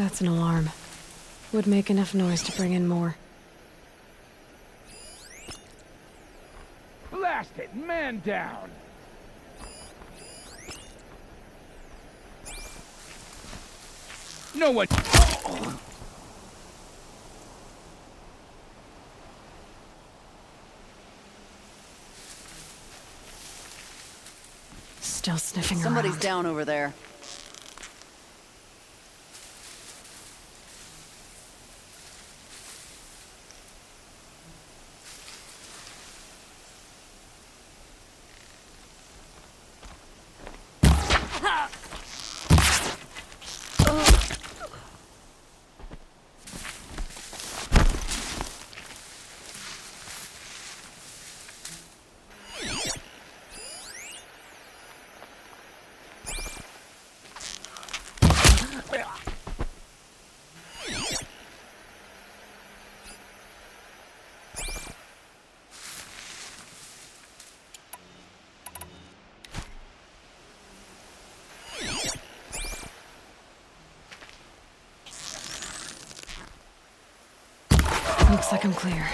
That's an alarm. Would make enough noise to bring in more. Blast it! Man down! No one... Oh. Still sniffing around. Somebody's down over there. Looks like I'm clear.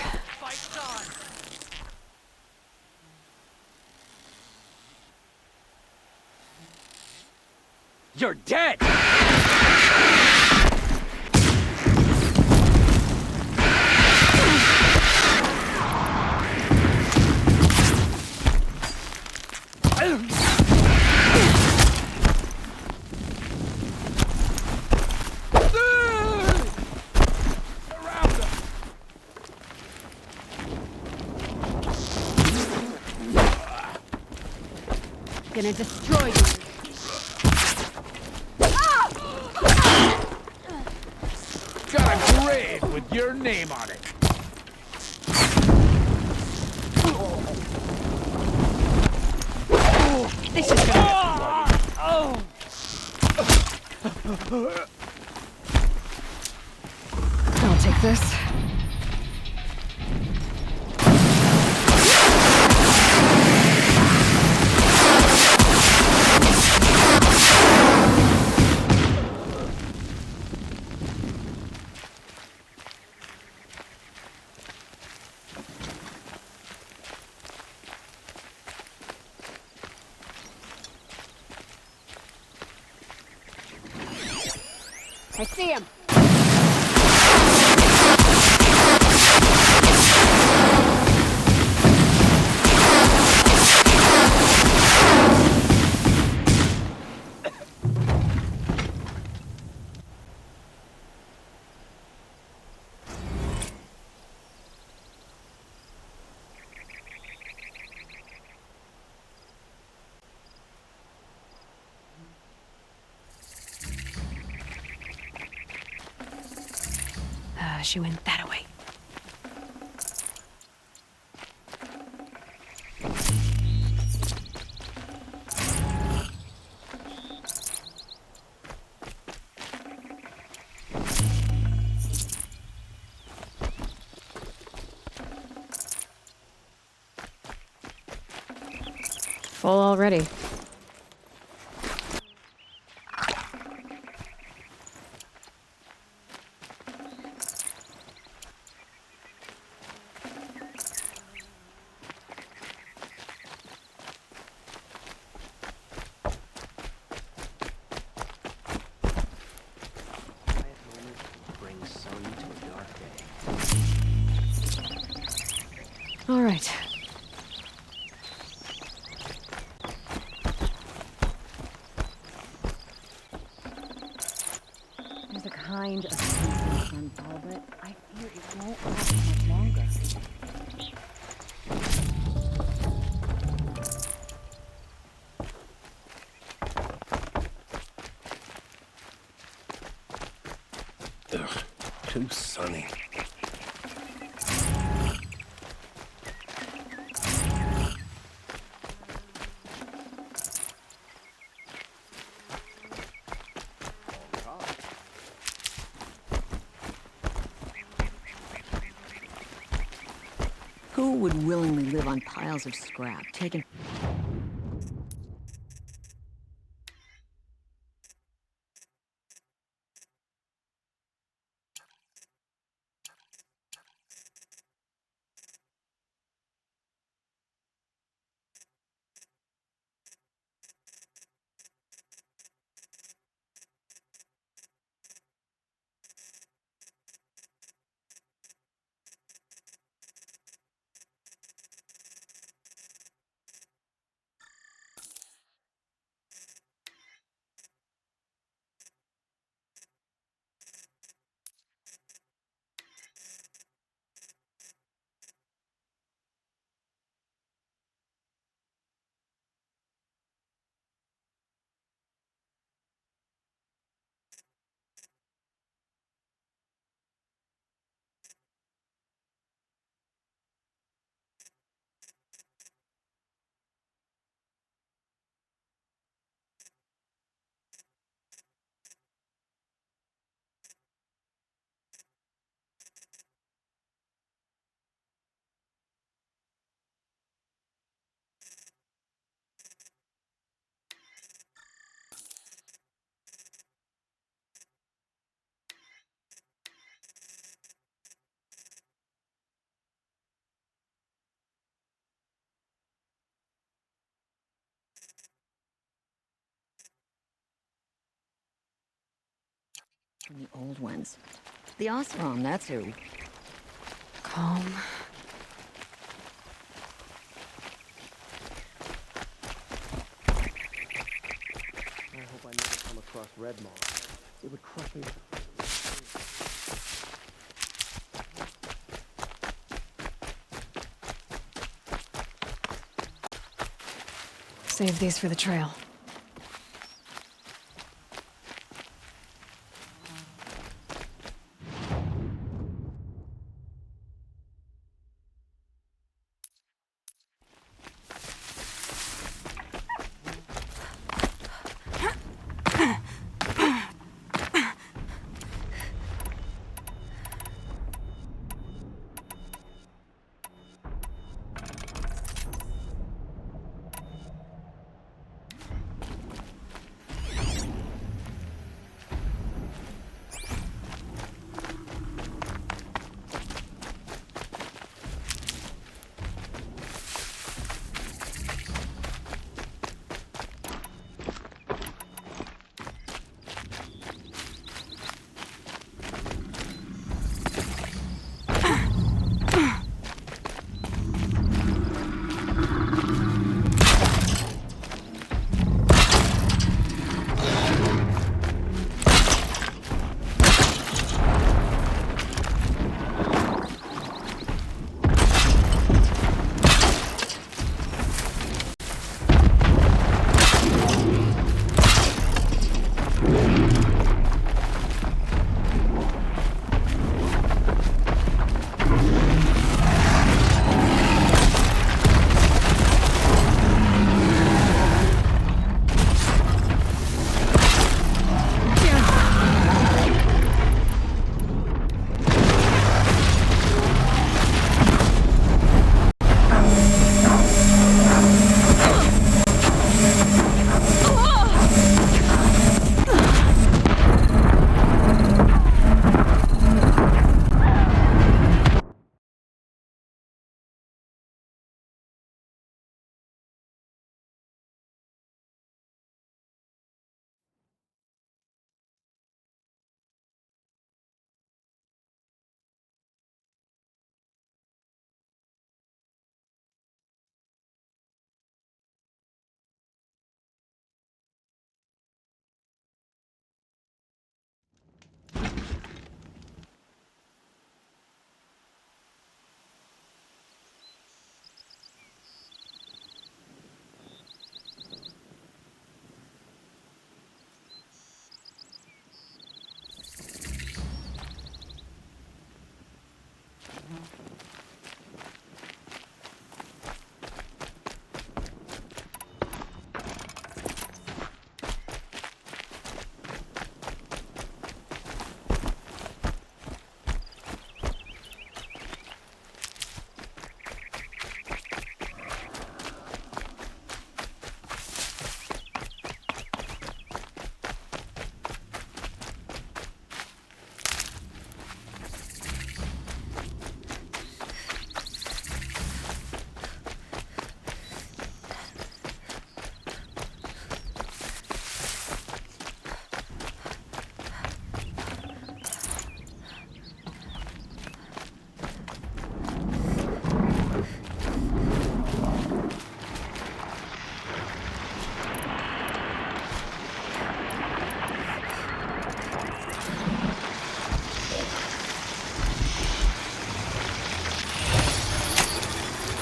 You're dead! Gonna destroy you. Got a grave with your name on it. This is gonna... I'll take this. I see him. She went that way. Full already. All right. There's a kind of something, Paul, but I fear it won't last much longer. Ugh, too sunny. Who would willingly live on piles of scrap taken from the old ones. The Oseram, that's who. Calm. I hope I never come across Red Moss. It would crush me. Save these for the trail.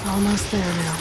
Almost there now.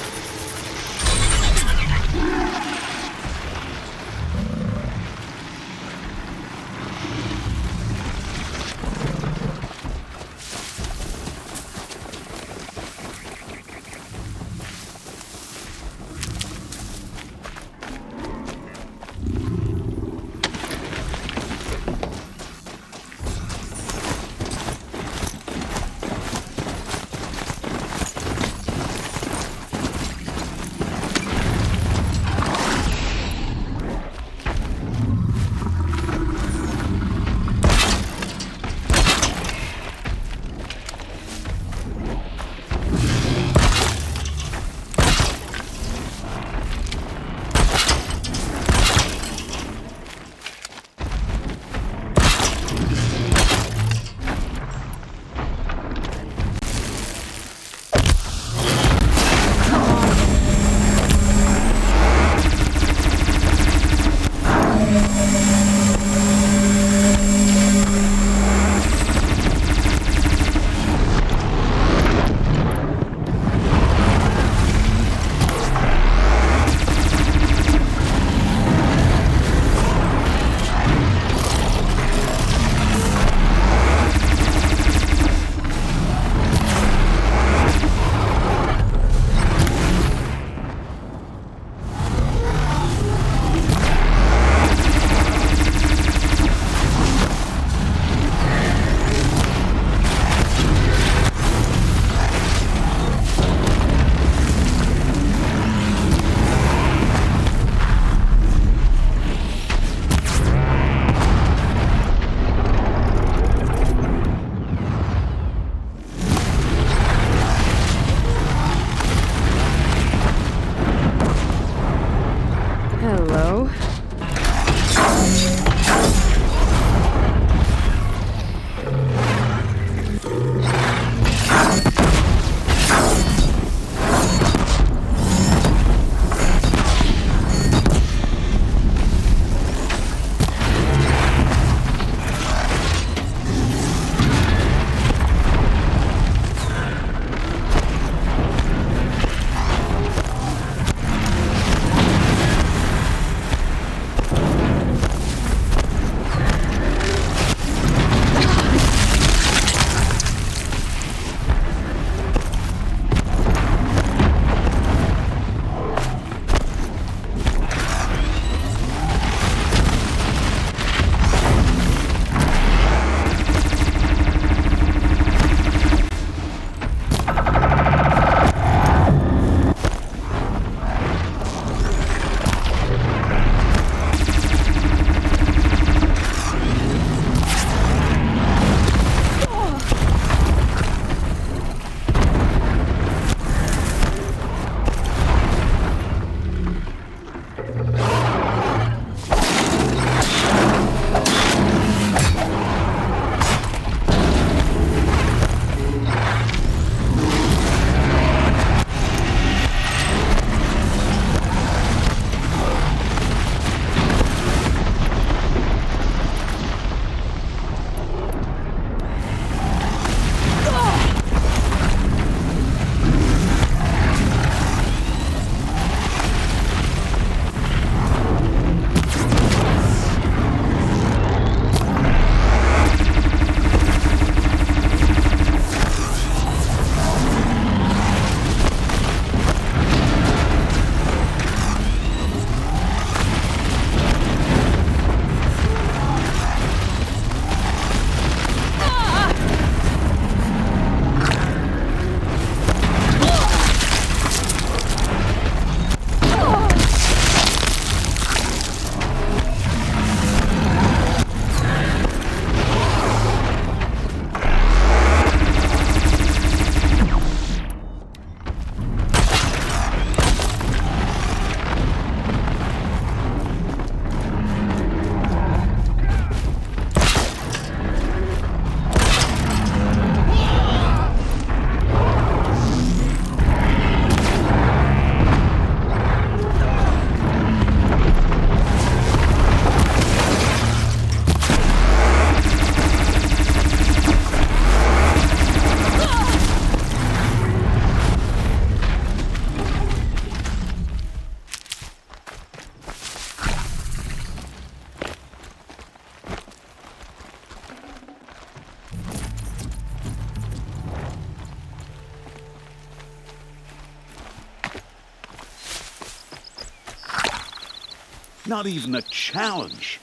Not even a challenge.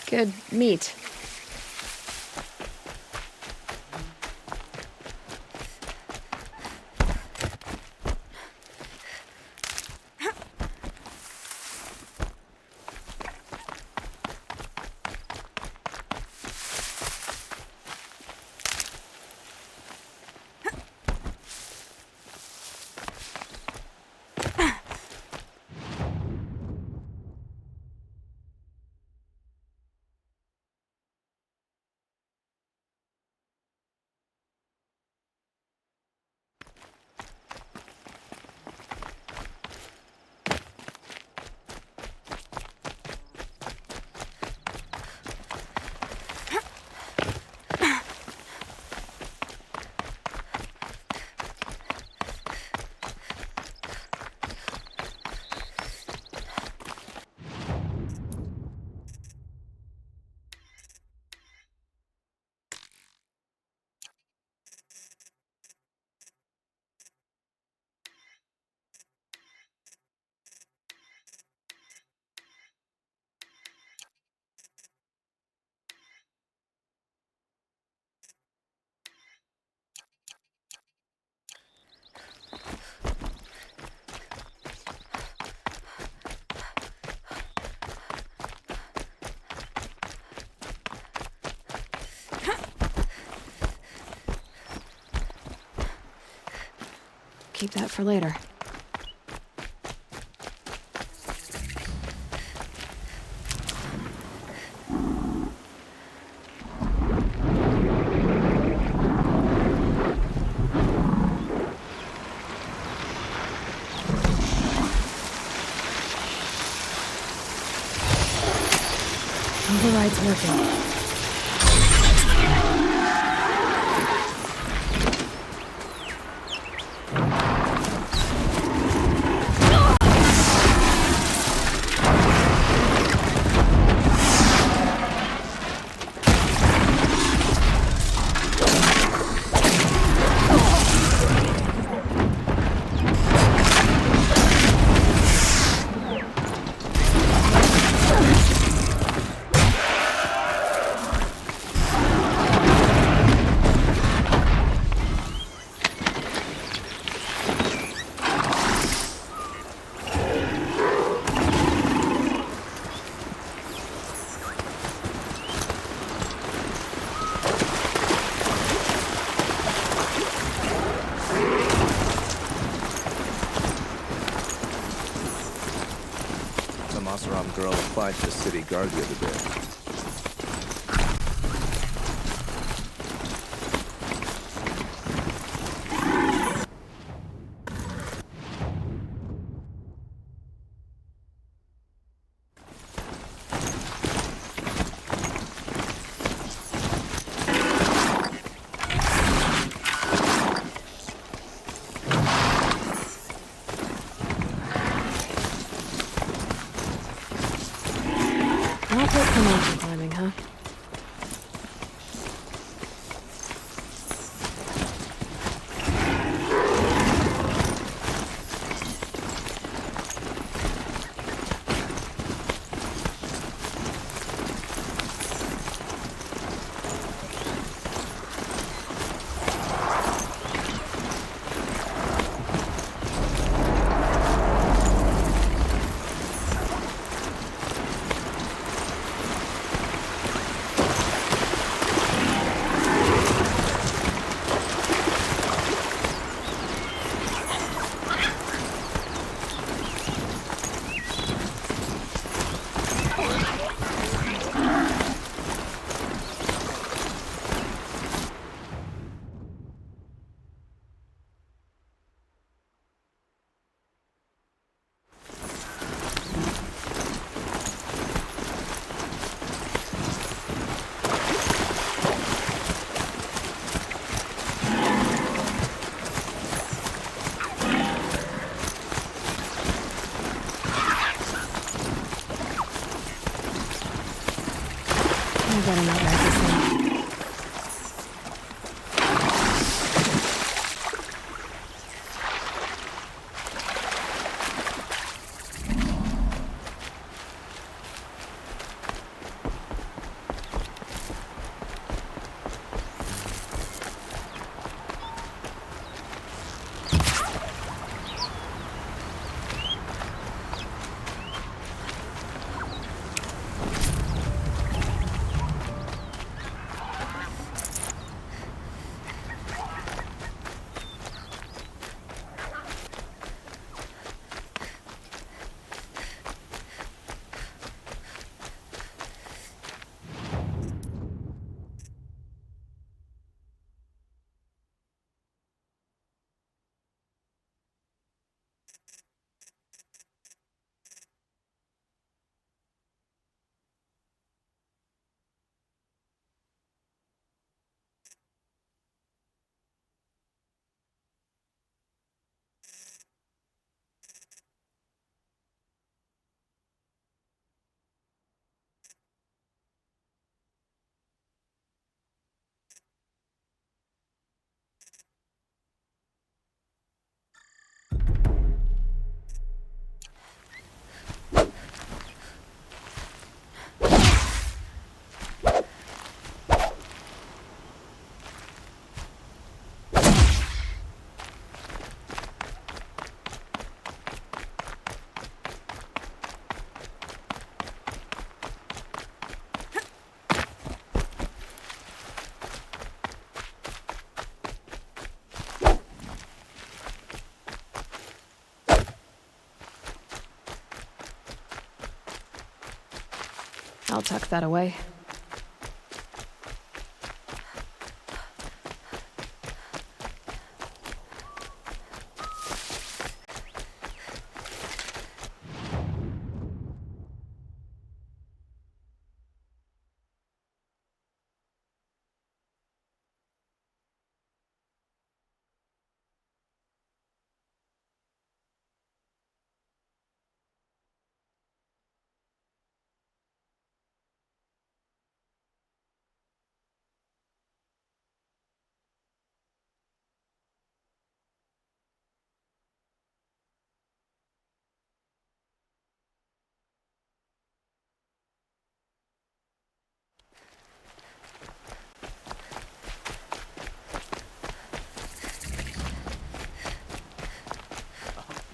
Good meat. Keep that for later. Override's working. Girl applied to the city guard the other day. Separate from mountain climbing, huh? I better not write this thing. I'll tuck that away.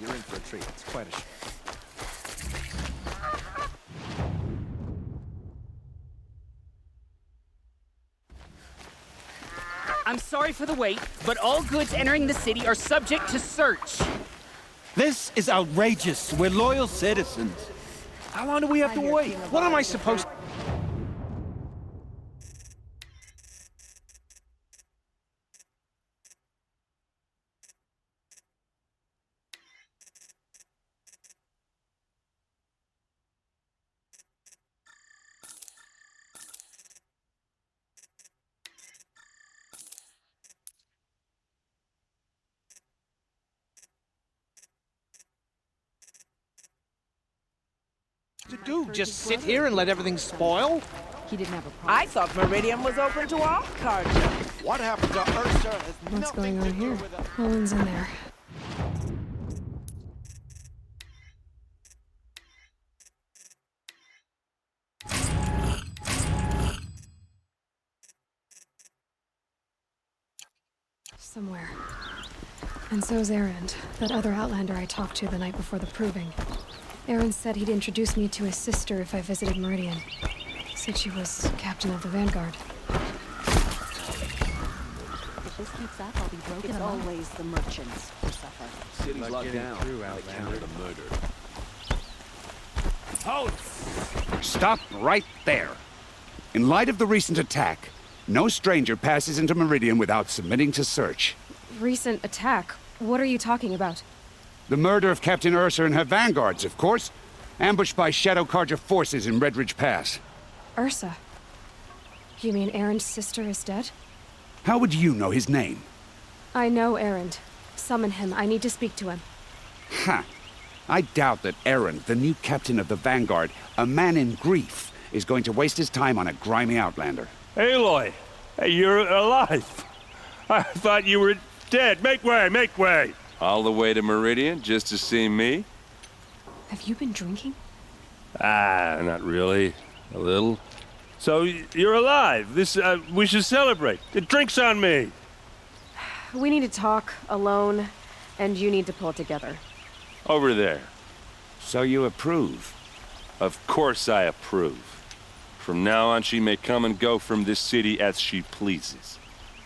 You're in for a treat. It's quite a show. I'm sorry for the wait, but all goods entering the city are subject to search. This is outrageous. We're loyal citizens. How long do we have to wait? What am I supposed to... to do? Just sit here and let everything spoil? He didn't have a I problem. thought Meridian was open to all culture. What happened to Ursa has What's nothing going on to do here? with us. Owen's in there. Somewhere. And so's Erend, that other Outlander I talked to the night before the proving. Erend said he'd introduce me to his sister if I visited Meridian. Said she was captain of the Vanguard. If this keeps up, I'll be broken. It's always the merchants who suffer. City's locked down. They counted a murder. Halt! Stop right there. In light of the recent attack, no stranger passes into Meridian without submitting to search. Recent attack? What are you talking about? The murder of Captain Ursa and her vanguards, of course. Ambushed by Shadow Carja forces in Redridge Pass. Ursa? You mean Erend's sister is dead? How would you know his name? I know Erend. Summon him. I need to speak to him. Ha! I doubt that Erend, the new captain of the Vanguard, a man in grief, is going to waste his time on a grimy outlander. Aloy! Hey, you're alive! I thought you were dead. Make way, make way! All the way to Meridian just to see me? Have you been drinking? Ah, not really. A little. So, you're alive. We should celebrate. The drink's on me! We need to talk, alone, and you need to pull it together. Over there. So you approve? Of course I approve. From now on, she may come and go from this city as she pleases.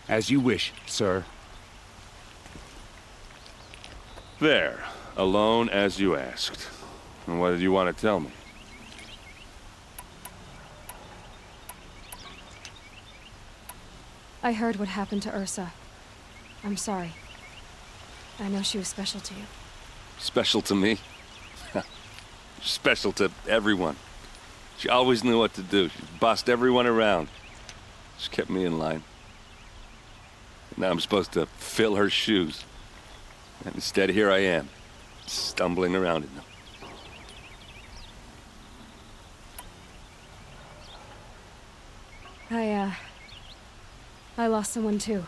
As you wish, sir. There. Alone as you asked. And what did you want to tell me? I heard what happened to Ursa. I'm sorry. I know she was special to you. Special to me? Special to everyone. She always knew what to do. She bossed everyone around. She kept me in line. Now I'm supposed to fill her shoes. And instead, here I am, stumbling around in them. I lost someone too.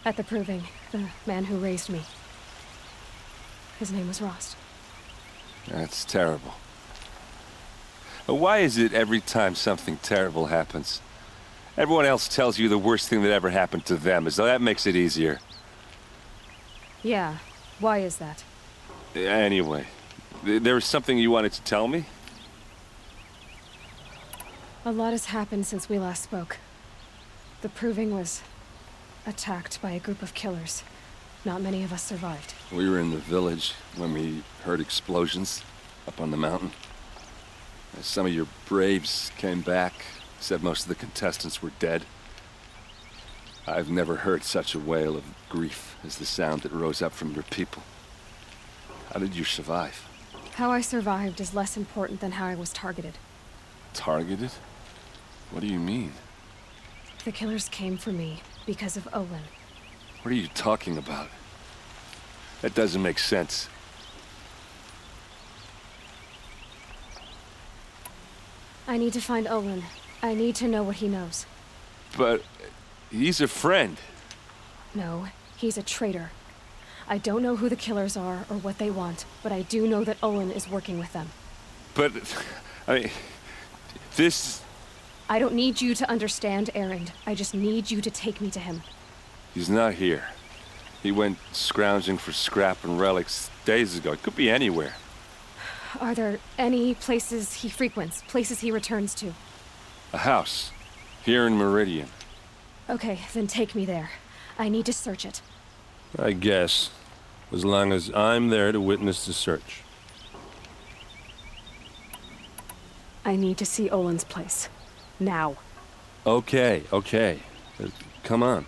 At the proving, the man who raised me. His name was Rost. That's terrible. Why is it every time something terrible happens, everyone else tells you the worst thing that ever happened to them, as though that makes it easier? Yeah, why is that? Anyway, there was something you wanted to tell me? A lot has happened since we last spoke. The proving was attacked by a group of killers. Not many of us survived. We were in the village when we heard explosions up on the mountain. Some of your braves came back, said most of the contestants were dead. I've never heard such a wail of grief as the sound that rose up from your people. How did you survive? How I survived is less important than how I was targeted. Targeted? What do you mean? The killers came for me because of Olin. What are you talking about? That doesn't make sense. I need to find Olin. I need to know what he knows. But he's a friend. No, he's a traitor. I don't know who the killers are or what they want, but I do know that Olin is working with them. But, I mean, this... I don't need you to understand, Erend. I just need you to take me to him. He's not here. He went scrounging for scrap and relics days ago. It could be anywhere. Are there any places he frequents, places he returns to? A house. Here in Meridian. Okay, then take me there. I need to search it. I guess. As long as I'm there to witness the search. I need to see Olin's place. Now. Okay, okay. Come on.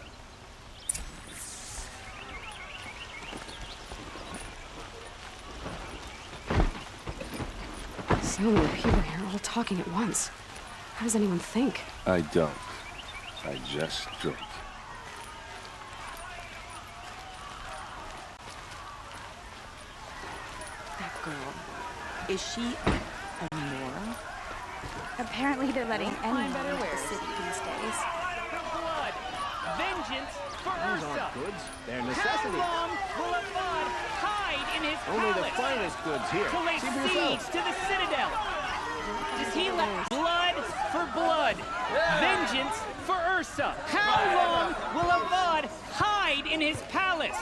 So many people here, all talking at once. How does anyone think? I don't. I just drink. That girl. Is she... Nora? Apparently they're letting anyone better in the wares. city these days. For blood, vengeance for These Ursa. aren't goods. They're How necessities. long will a bud hide in his Only the palace finest goods here. to lay See for siege yourself. to the citadel? Does he let blood for blood, vengeance for Ursa? How long will a bud hide in his palace?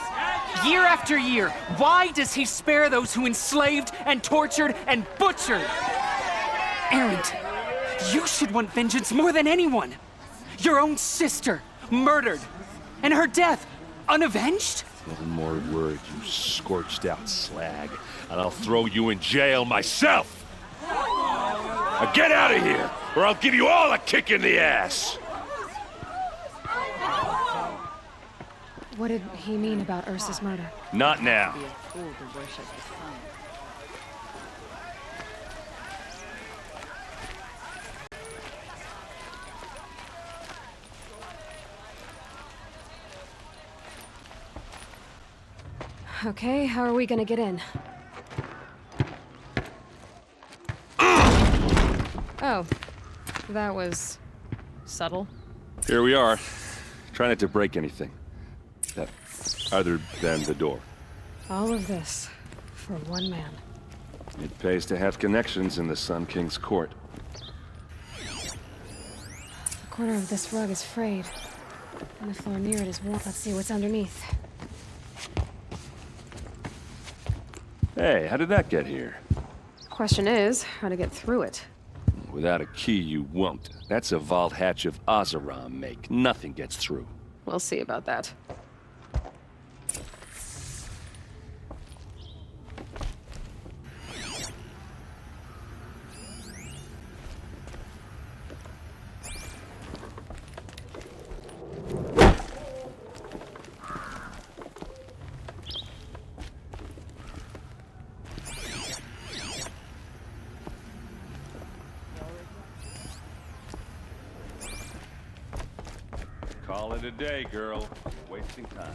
Year after year, why does he spare those who enslaved and tortured and butchered? Erend, you should want vengeance more than anyone. Your own sister, murdered, and her death, unavenged? One more word, you scorched out slag, and I'll throw you in jail myself! Now get out of here, or I'll give you all a kick in the ass! What did he mean about Ursa's murder? Not now. Be a fool to worship the sun. Okay, how are we gonna get in? Oh, that was subtle. Here we are. Try not to break anything. Other than the door. All of this for one man. It pays to have connections in the Sun King's court. The corner of this rug is frayed, and the floor near it is warm. Let's see what's underneath. Hey, how did that get here? Question is, how to get through it. Without a key, you won't. That's a vault hatch of Oseram make. Nothing gets through. We'll see about that. Call it a day, girl. Wasting time.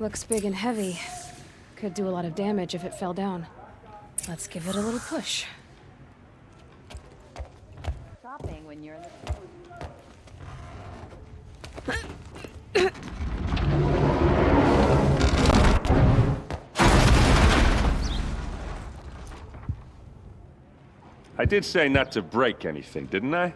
Looks big and heavy. Could do a lot of damage if it fell down. Let's give it a little push. Shopping when you're in the I did say not to break anything, didn't I?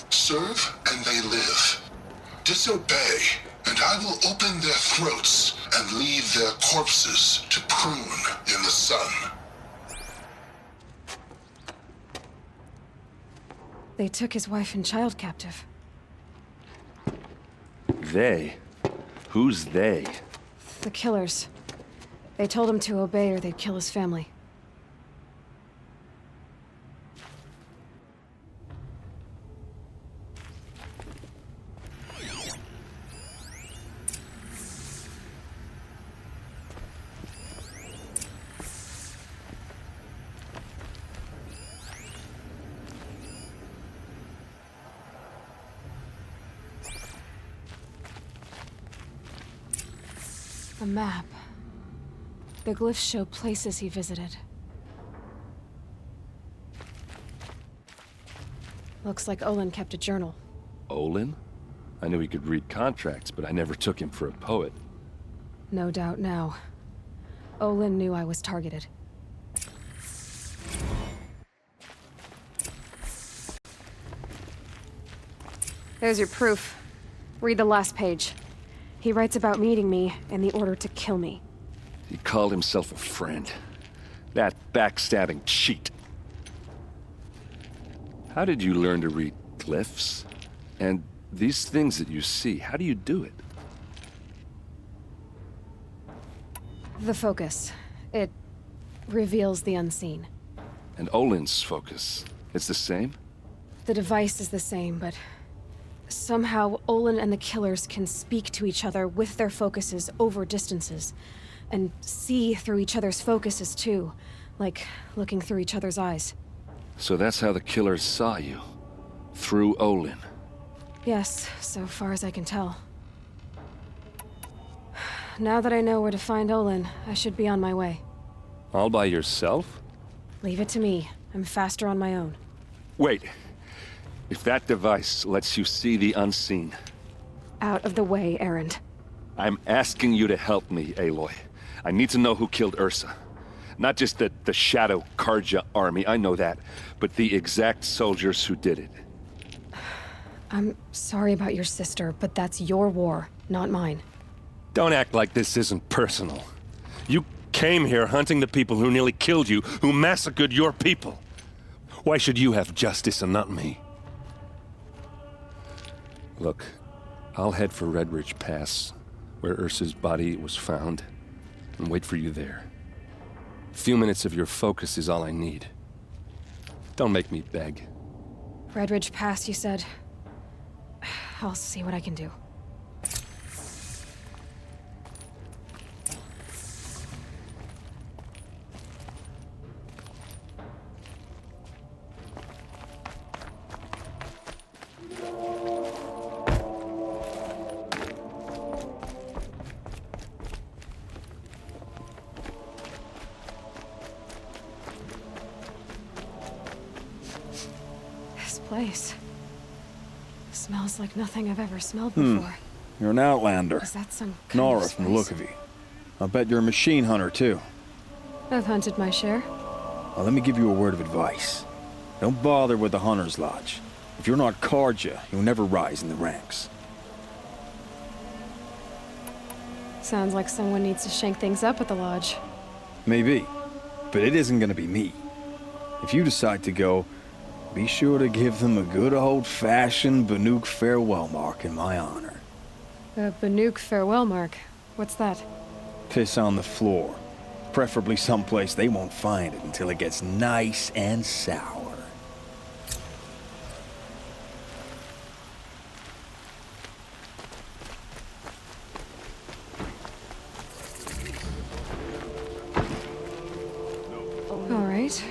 Serve and they live. Disobey, and I will open their throats and leave their corpses to prune in the sun. They took his wife and child captive. They? Who's they? The killers. They told him to obey or they'd kill his family. A map. The glyphs show places he visited. Looks like Olin kept a journal. Olin? I knew he could read contracts, but I never took him for a poet. No doubt now. Olin knew I was targeted. There's your proof. Read the last page. He writes about meeting me and the order to kill me. He called himself a friend. That backstabbing cheat. How did you learn to read cliffs. And these things that you see, how do you do it? The focus. It reveals the unseen. And Olin's focus, it's the same? The device is the same, but somehow Olin and the killers can speak to each other with their focuses over distances, and see through each other's focuses too, like looking through each other's eyes. So that's how the killers saw you? Through Olin? Yes, so far as I can tell. Now that I know where to find Olin, I should be on my way. All by yourself? Leave it to me. I'm faster on my own. Wait. If that device lets you see the unseen... Out of the way, Erend. I'm asking you to help me, Aloy. I need to know who killed Ursa. Not just the Shadow Karja army, I know that, but the exact soldiers who did it. I'm sorry about your sister, but that's your war, not mine. Don't act like this isn't personal. You came here hunting the people who nearly killed you, who massacred your people. Why should you have justice and not me? Look, I'll head for Red Ridge Pass, where Ursa's body was found, and wait for you there. A few minutes of your focus is all I need. Don't make me beg. Red Ridge Pass, you said? I'll see what I can do. Place. Smells like nothing I've ever smelled before. You're an outlander. Is that some kind Nora of from the look of you. I bet you're a machine hunter too. I've hunted my share. Well, let me give you a word of advice. Don't bother with the Hunter's Lodge. If you're not Karja, you'll never rise in the ranks. Sounds like someone needs to shank things up at the lodge. Maybe, but it isn't gonna be me. If you decide to go, be sure to give them a good old-fashioned Banuk farewell mark in my honor. A Banuk farewell mark? What's that? Piss on the floor. Preferably someplace they won't find it until it gets nice and sour. All right.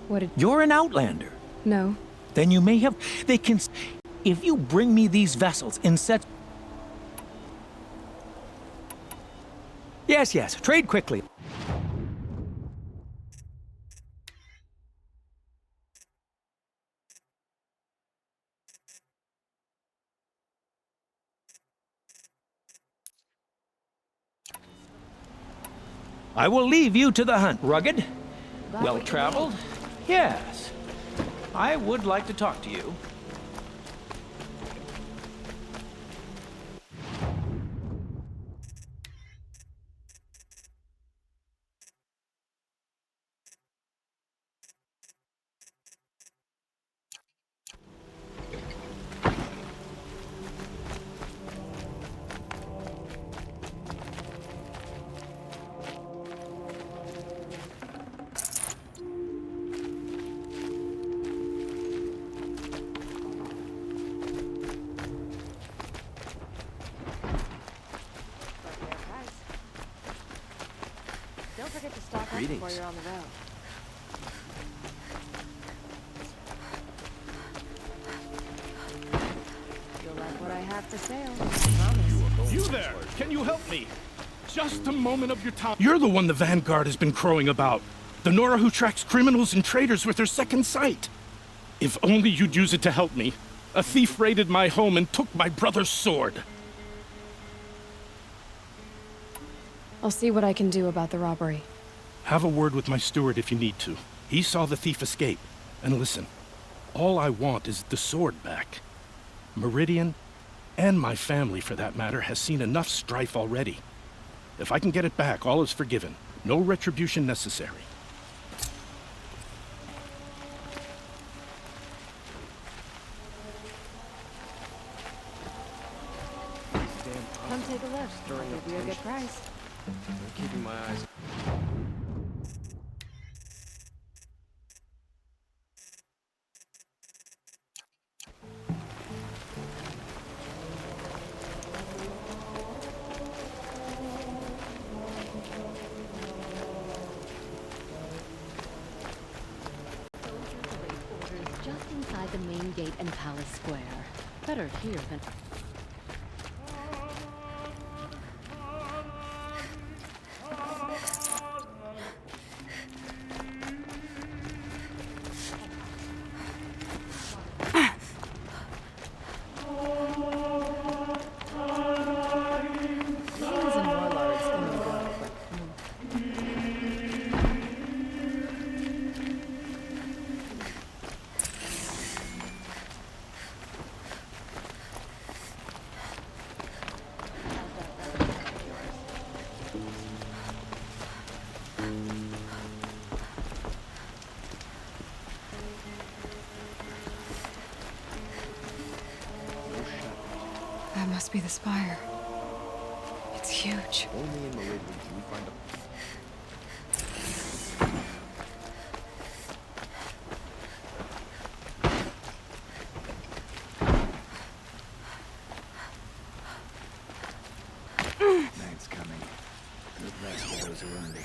What did... You're an outlander. No. Then you may have... They can... If you bring me these vessels in such... Yes, trade quickly. I will leave you to the hunt. Rugged? Well-traveled? Yes. I would like to talk to you. Don't forget to stock up before you're on the road. You'll like what I have for sale, I promise. You there! Can you help me? Just a moment of your time. You're the one the Vanguard has been crowing about. The Nora who tracks criminals and traitors with her second sight. If only you'd use it to help me. A thief raided my home and took my brother's sword. I'll see what I can do about the robbery. Have a word with my steward if you need to. He saw the thief escape. And listen, all I want is the sword back. Meridian, and my family for that matter, has seen enough strife already. If I can get it back, all is forgiven. No retribution necessary. take a look. Stirring I'll up give you a good tension. price. I'm keeping my eyes. Soldiers await orders just inside the main gate and Palace Square. Better here than... Kings and warlords come and go, but That must be the spire. It's huge. Only in Meridian can we find a... Night's coming. Good rest for those who earned it.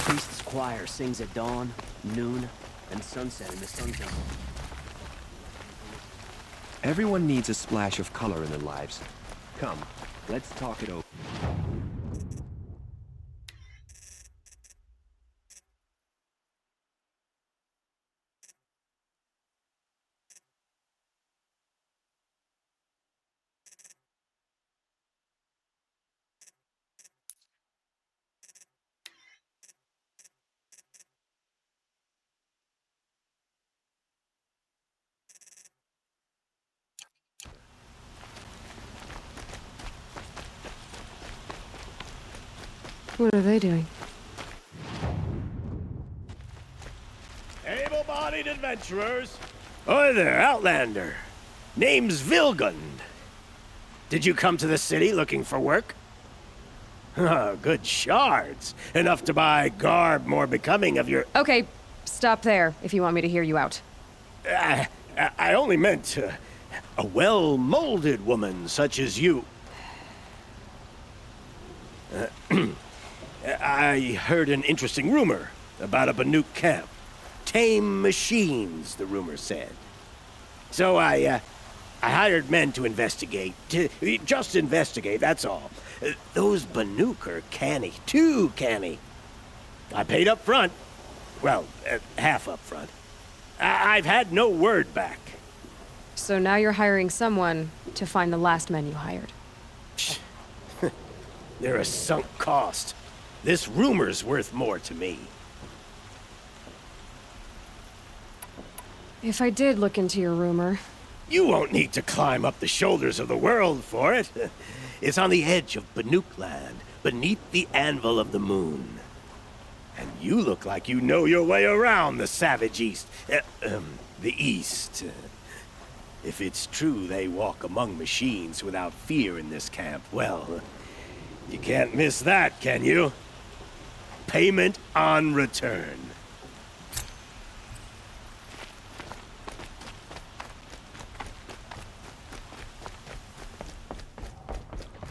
Priest's choir sings at dawn, noon, and sunset in the Sun Temple. Everyone needs a splash of color in their lives. Come, let's talk it over. What are they doing? Able-bodied adventurers. Hi there, Outlander. Name's Vilgund. Did you come to the city looking for work? Good shards. Enough to buy garb more becoming of your... Okay, stop there if you want me to hear you out. I only meant a well-molded woman such as you. I heard an interesting rumor about a Banuk camp. Tame machines, the rumor said. So I hired men to investigate. Just investigate, that's all. Those Banuk are canny, too canny. I paid up front. Well, half up front. I've had no word back. So now you're hiring someone to find the last men you hired. They're a sunk cost. This rumor's worth more to me. If I did look into your rumor... You won't need to climb up the shoulders of the world for it. It's on the edge of Banuk land, beneath the anvil of the moon. And you look like you know your way around the savage east. The east. If it's true they walk among machines without fear in this camp, well, you can't miss that, can you? Payment on return.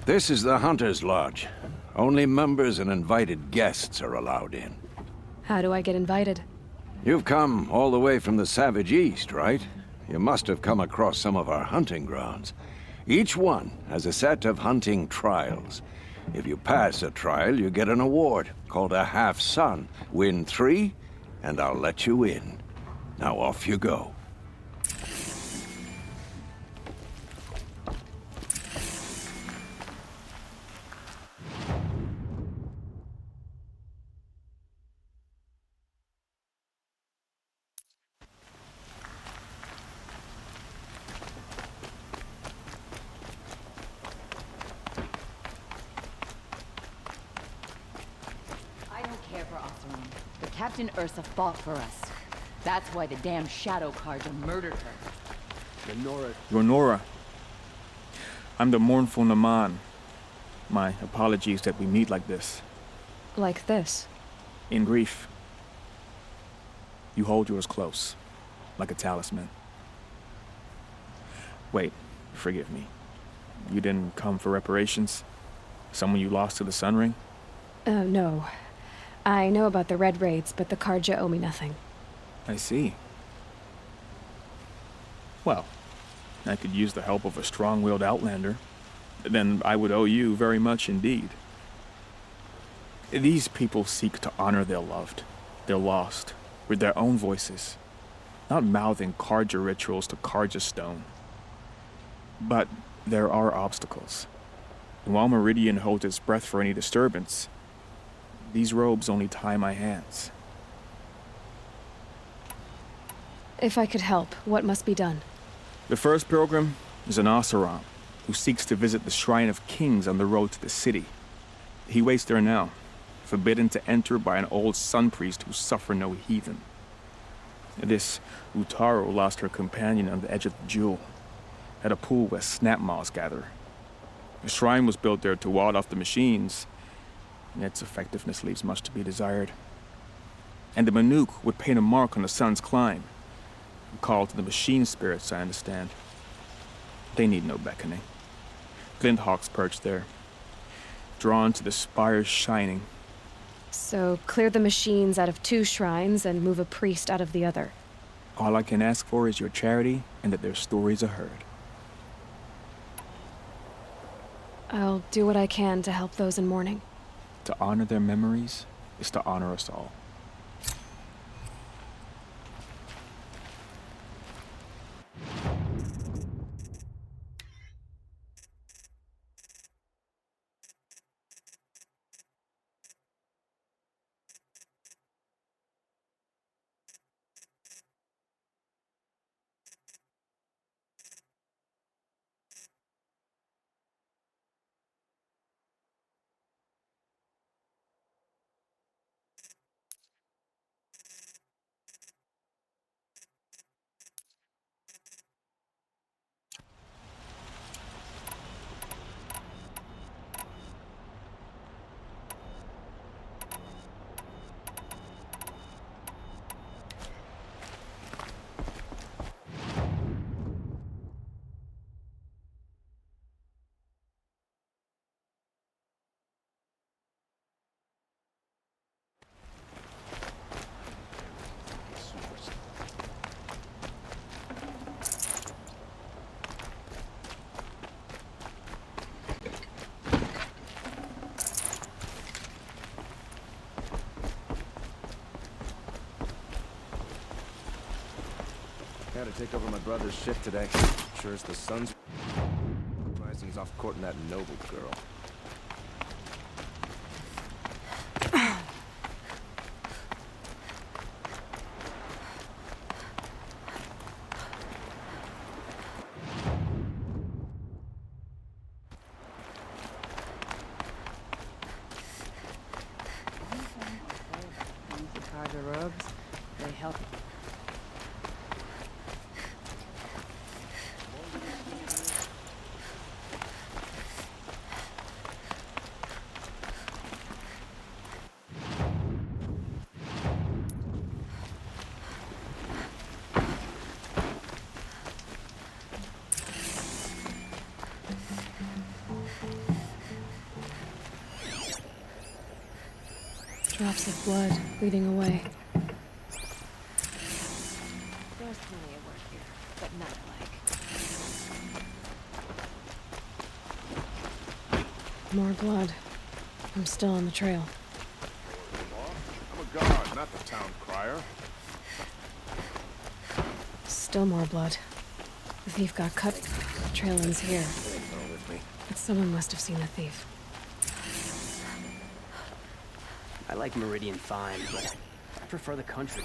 This is the Hunter's Lodge. Only members and invited guests are allowed in. How do I get invited? You've come all the way from the Savage East, right? You must have come across some of our hunting grounds. Each one has a set of hunting trials. If you pass a trial, you get an award called a half-sun. Win 3, and I'll let you in. Now off you go. Captain Ursa fought for us. That's why the damn Shadow Carja murdered her. You're Nora. I'm the mournful Naman. My apologies that we meet like this. Like this? In grief. You hold yours close, like a talisman. Wait, forgive me. You didn't come for reparations? Someone you lost to the Sun Ring? No. I know about the Red Raids, but the Carja owe me nothing. I see. Well, I could use the help of a strong-willed outlander. Then I would owe you very much indeed. These people seek to honor their loved, their lost, with their own voices, not mouthing Carja rituals to Carja stone. But there are obstacles. And while Meridian holds its breath for any disturbance, these robes only tie my hands. If I could help, what must be done? The first pilgrim is an Oseram who seeks to visit the Shrine of Kings on the road to the city. He waits there now, forbidden to enter by an old sun priest who suffered no heathen. This Utaru lost her companion on the edge of the Jewel, at a pool where snap moths gather. The shrine was built there to ward off the machines, and its effectiveness leaves much to be desired. And the Manuk would paint a mark on the sun's climb, a call to the machine spirits, I understand. They need no beckoning. Glinthawks perch there, drawn to the spires shining. So clear the machines out of 2 shrines and move a priest out of the other. All I can ask for is your charity and that their stories are heard. I'll do what I can to help those in mourning. To honor their memories is to honor us all. Gotta take over my brother's shift today. Sure as the sun's rising's off courting that noble girl. Carja robes, they help. Drops of blood bleeding away. More blood. I'm still on the trail. I'm a guard, not the town crier. Still more blood. The thief got cut. The trail ends here. But someone must have seen the thief. I like Meridian fine, but I prefer the country.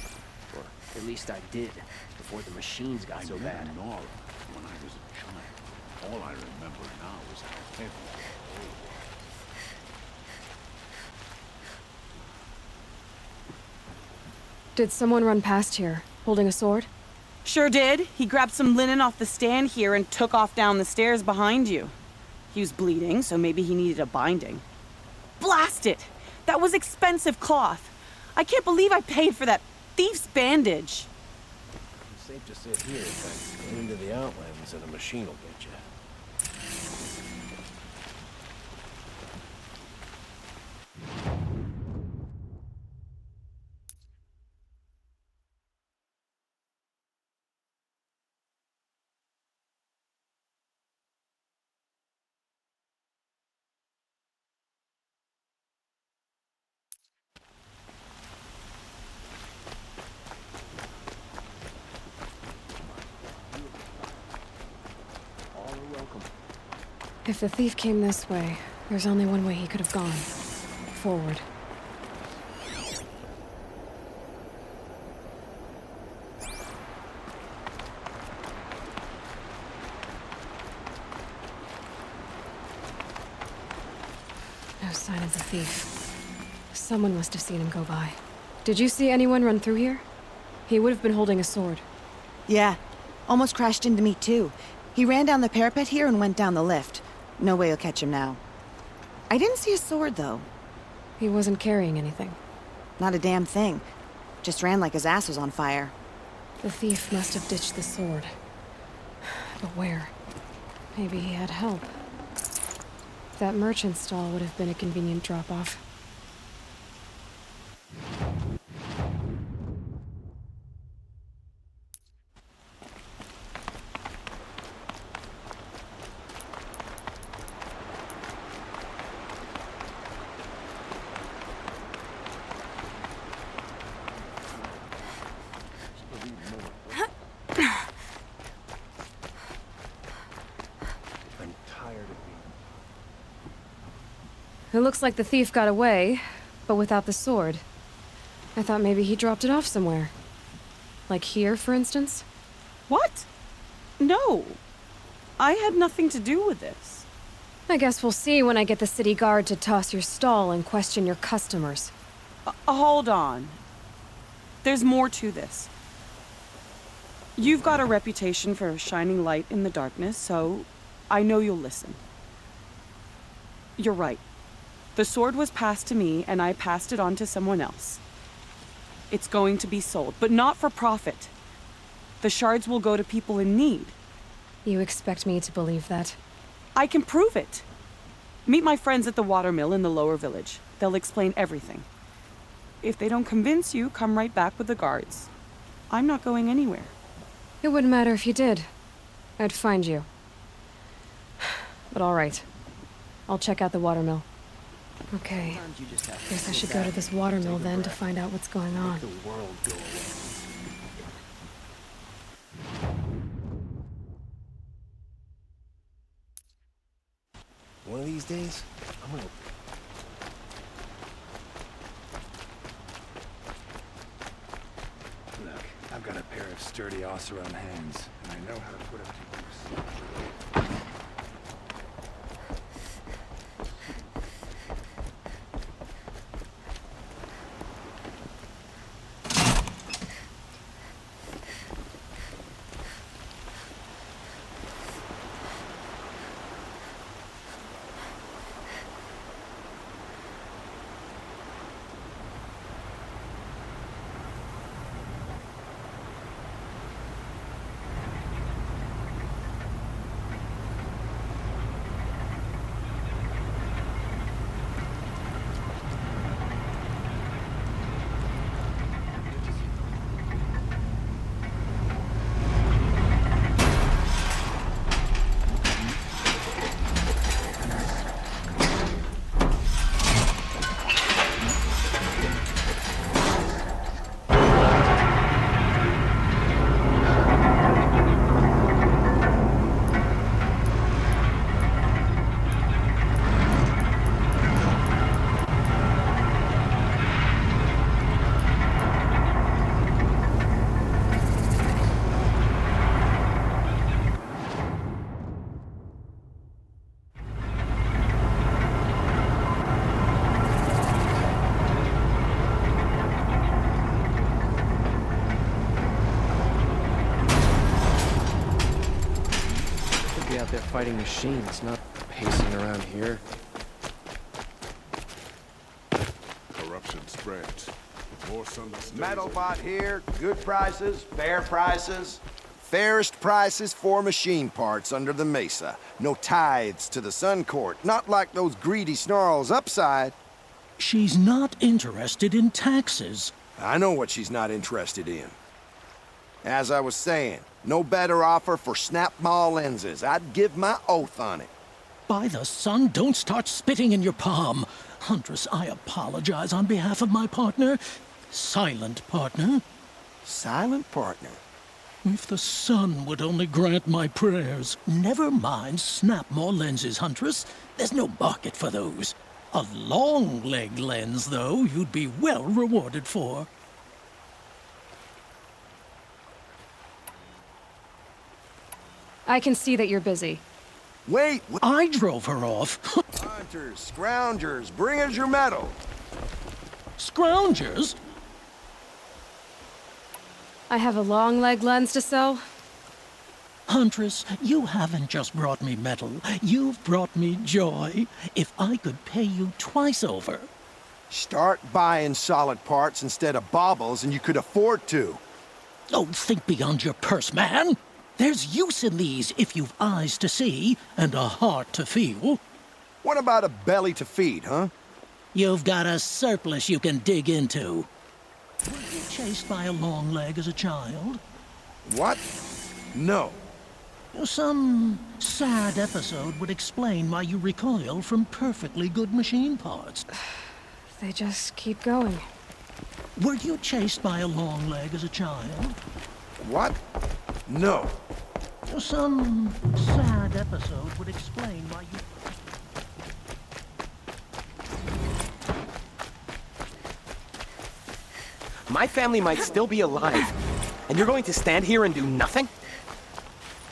Or at least I did, before the machines got so bad. I Nora when I was a child. All I remember now is how heavy it was. Did someone run past here, holding a sword? Sure did. He grabbed some linen off the stand here and took off down the stairs behind you. He was bleeding, so maybe he needed a binding. Blast it! That was expensive cloth. I can't believe I paid for that thief's bandage. It's safe to sit here, but into the outlands and a machine will get you. If the thief came this way, there's only one way he could have gone. Forward. No sign of the thief. Someone must have seen him go by. Did you see anyone run through here? He would have been holding a sword. Yeah. Almost crashed into me, too. He ran down the parapet here and went down the lift. No way you'll catch him now. I didn't see a sword, though. He wasn't carrying anything. Not a damn thing. Just ran like his ass was on fire. The thief must have ditched the sword. But where? Maybe he had help. That merchant stall would have been a convenient drop-off. It looks like the thief got away, but without the sword. I thought maybe he dropped it off somewhere. Like here, for instance? What? No. I had nothing to do with this. I guess we'll see when I get the city guard to toss your stall and question your customers. Hold on. There's more to this. You've got a reputation for shining light in the darkness, so I know you'll listen. You're right. The sword was passed to me, and I passed it on to someone else. It's going to be sold, but not for profit. The shards will go to people in need. You expect me to believe that? I can prove it. Meet my friends at the watermill in the lower village. They'll explain everything. If they don't convince you, come right back with the guards. I'm not going anywhere. It wouldn't matter if you did. I'd find you. But all right. I'll check out the watermill. Okay. Guess I should go to this watermill then to find out what's going on. One of these days, I'm gonna... Look, I've got a pair of sturdy Osseron hands, and I know how to put them to use. fighting machines, not pacing around here. Corruption spreads. More sun that stays Metal over- bot here, good prices, fair prices. Fairest prices for machine parts under the mesa. No tithes to the Sun Court, not like those greedy snarls upside. She's not interested in taxes. I know what she's not interested in. As I was saying, no better offer for snap-ball lenses. I'd give my oath on it. By the sun, don't start spitting in your palm. Huntress, I apologize on behalf of my partner. Silent partner. Silent partner? If the sun would only grant my prayers. Never mind snap-more lenses, Huntress. There's no market for those. A long-leg lens, though, you'd be well rewarded for. I can see that you're busy. Wait! I drove her off. Hunters, scroungers, bring us your metal. Scroungers? I have a long leg lens to sell. Huntress, you haven't just brought me metal. You've brought me joy. If I could pay you twice over. Start buying solid parts instead of baubles, and you could afford to. Oh, think beyond your purse, man. There's use in these if you've eyes to see and a heart to feel. What about a belly to feed, huh? You've got a surplus you can dig into. Were you chased by a long leg as a child? What? No. Some sad episode would explain why you recoil from perfectly good machine parts. They just keep going. Were you chased by a long leg as a child? What? No. Some sad episode would explain why you... My family might still be alive, and you're going to stand here and do nothing?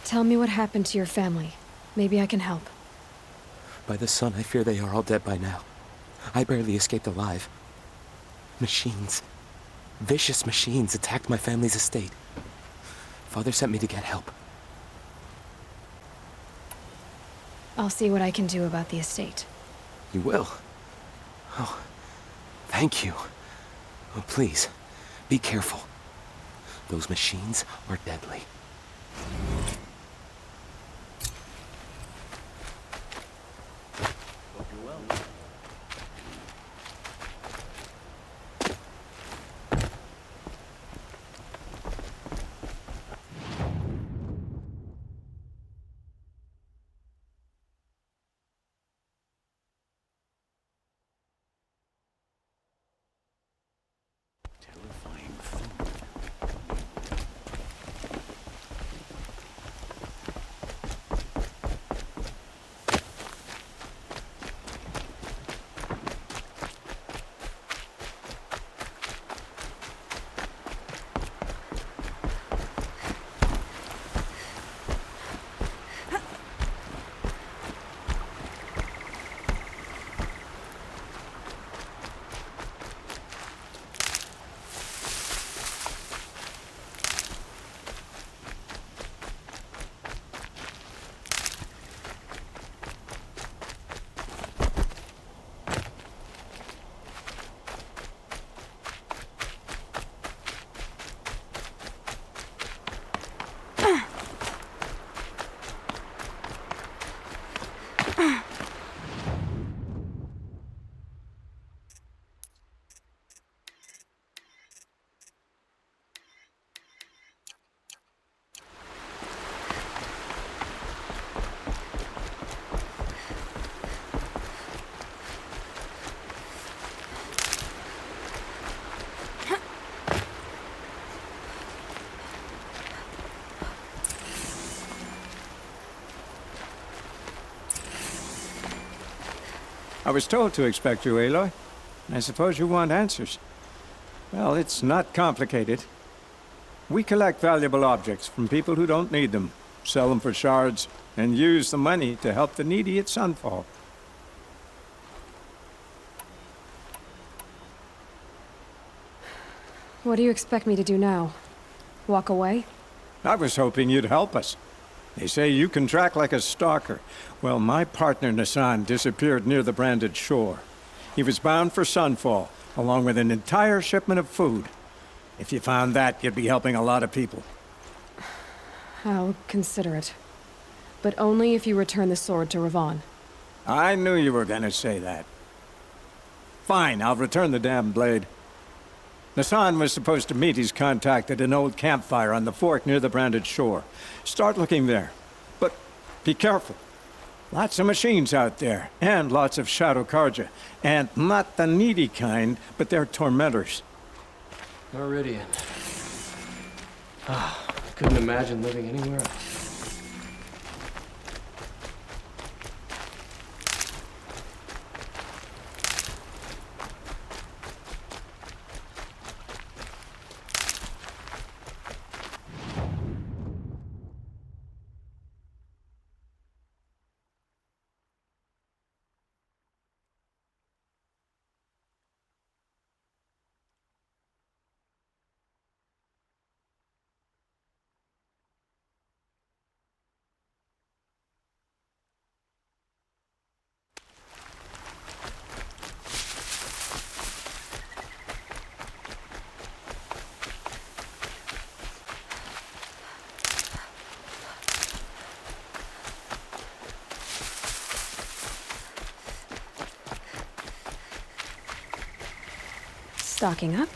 Tell me what happened to your family. Maybe I can help. By the sun, I fear they are all dead by now. I barely escaped alive. Machines. Vicious machines attacked my family's estate. Father sent me to get help. I'll see what I can do about the estate. You will? Oh, thank you. Oh, please, be careful. Those machines are deadly. I was told to expect you, Aloy. I suppose you want answers. Well, it's not complicated. We collect valuable objects from people who don't need them, sell them for shards, and use the money to help the needy at Sunfall. What do you expect me to do now? Walk away? I was hoping you'd help us. They say you can track like a stalker. Well, my partner Nassan disappeared near the branded shore. He was bound for Sunfall, along with an entire shipment of food. If you found that, you'd be helping a lot of people. I'll consider it. But only if you return the sword to Ravon. I knew you were gonna say that. Fine, I'll return the damn blade. Nassan was supposed to meet his contact at an old campfire on the fork near the branded shore. Start looking there. But be careful. Lots of machines out there, and lots of Shadow Karja. And not the needy kind, but they're tormentors. Meridian. Ah, couldn't imagine living anywhere else. Stocking up.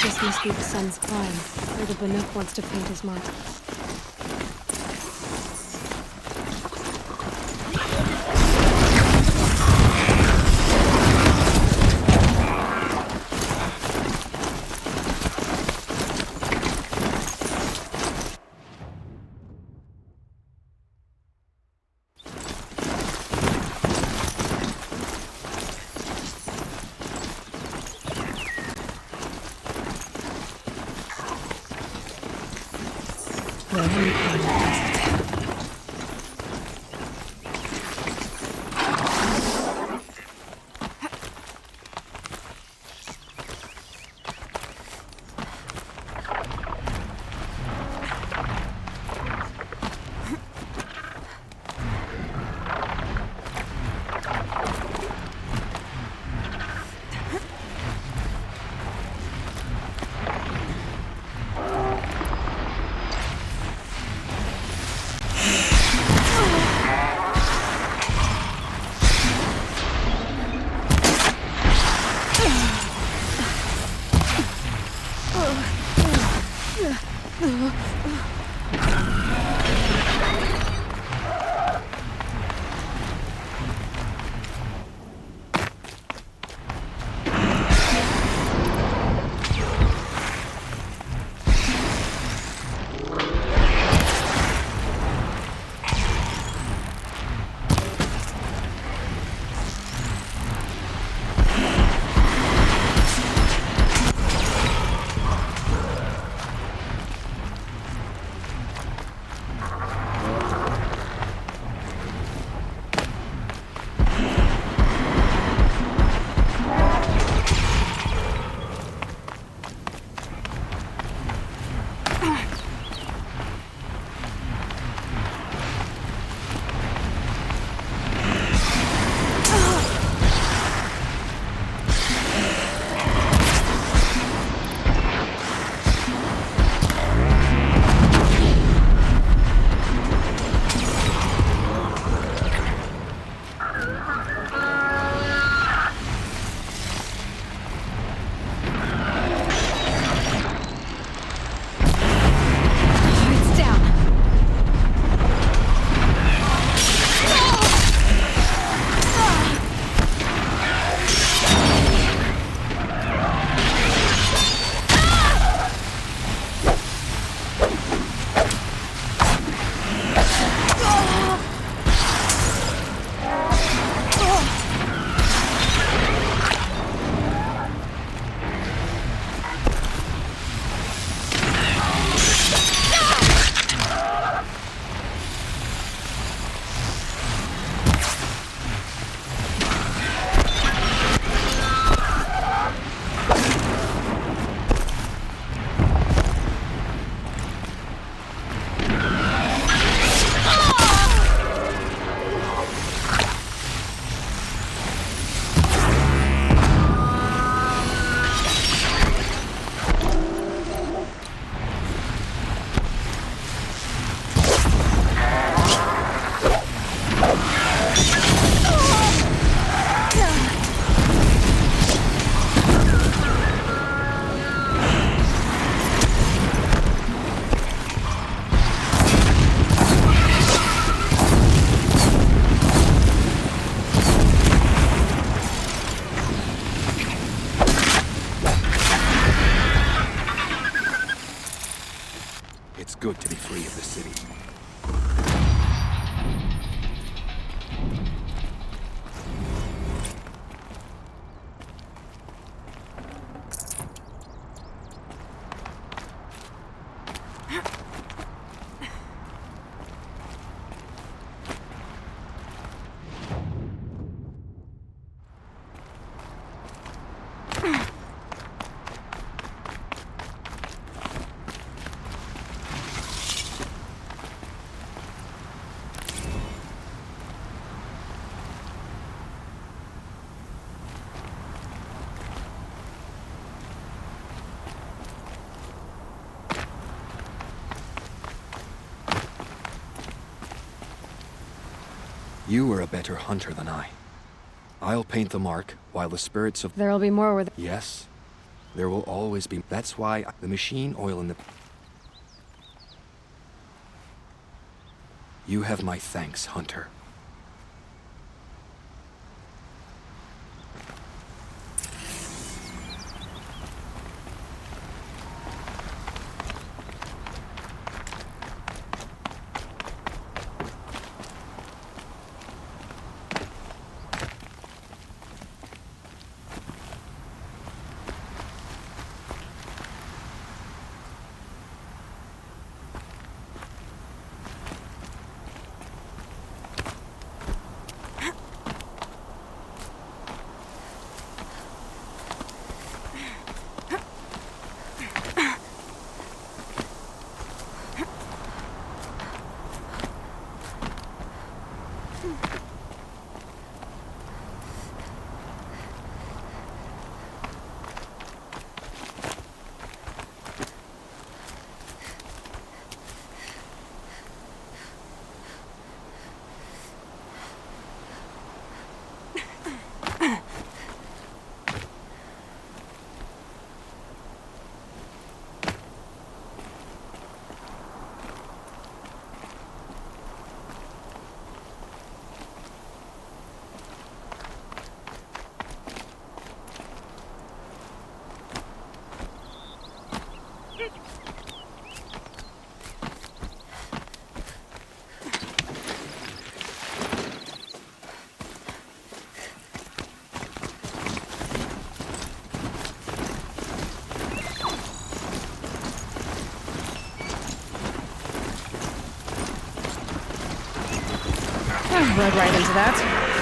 This must be the sun's climb, where the Banuk wants to paint his mark. You were a better hunter than I. I'll paint the mark, while the spirits of... There'll be more with... Yes. There will always be... That's why the machine oil in the... You have my thanks, Hunter. Rode right into that.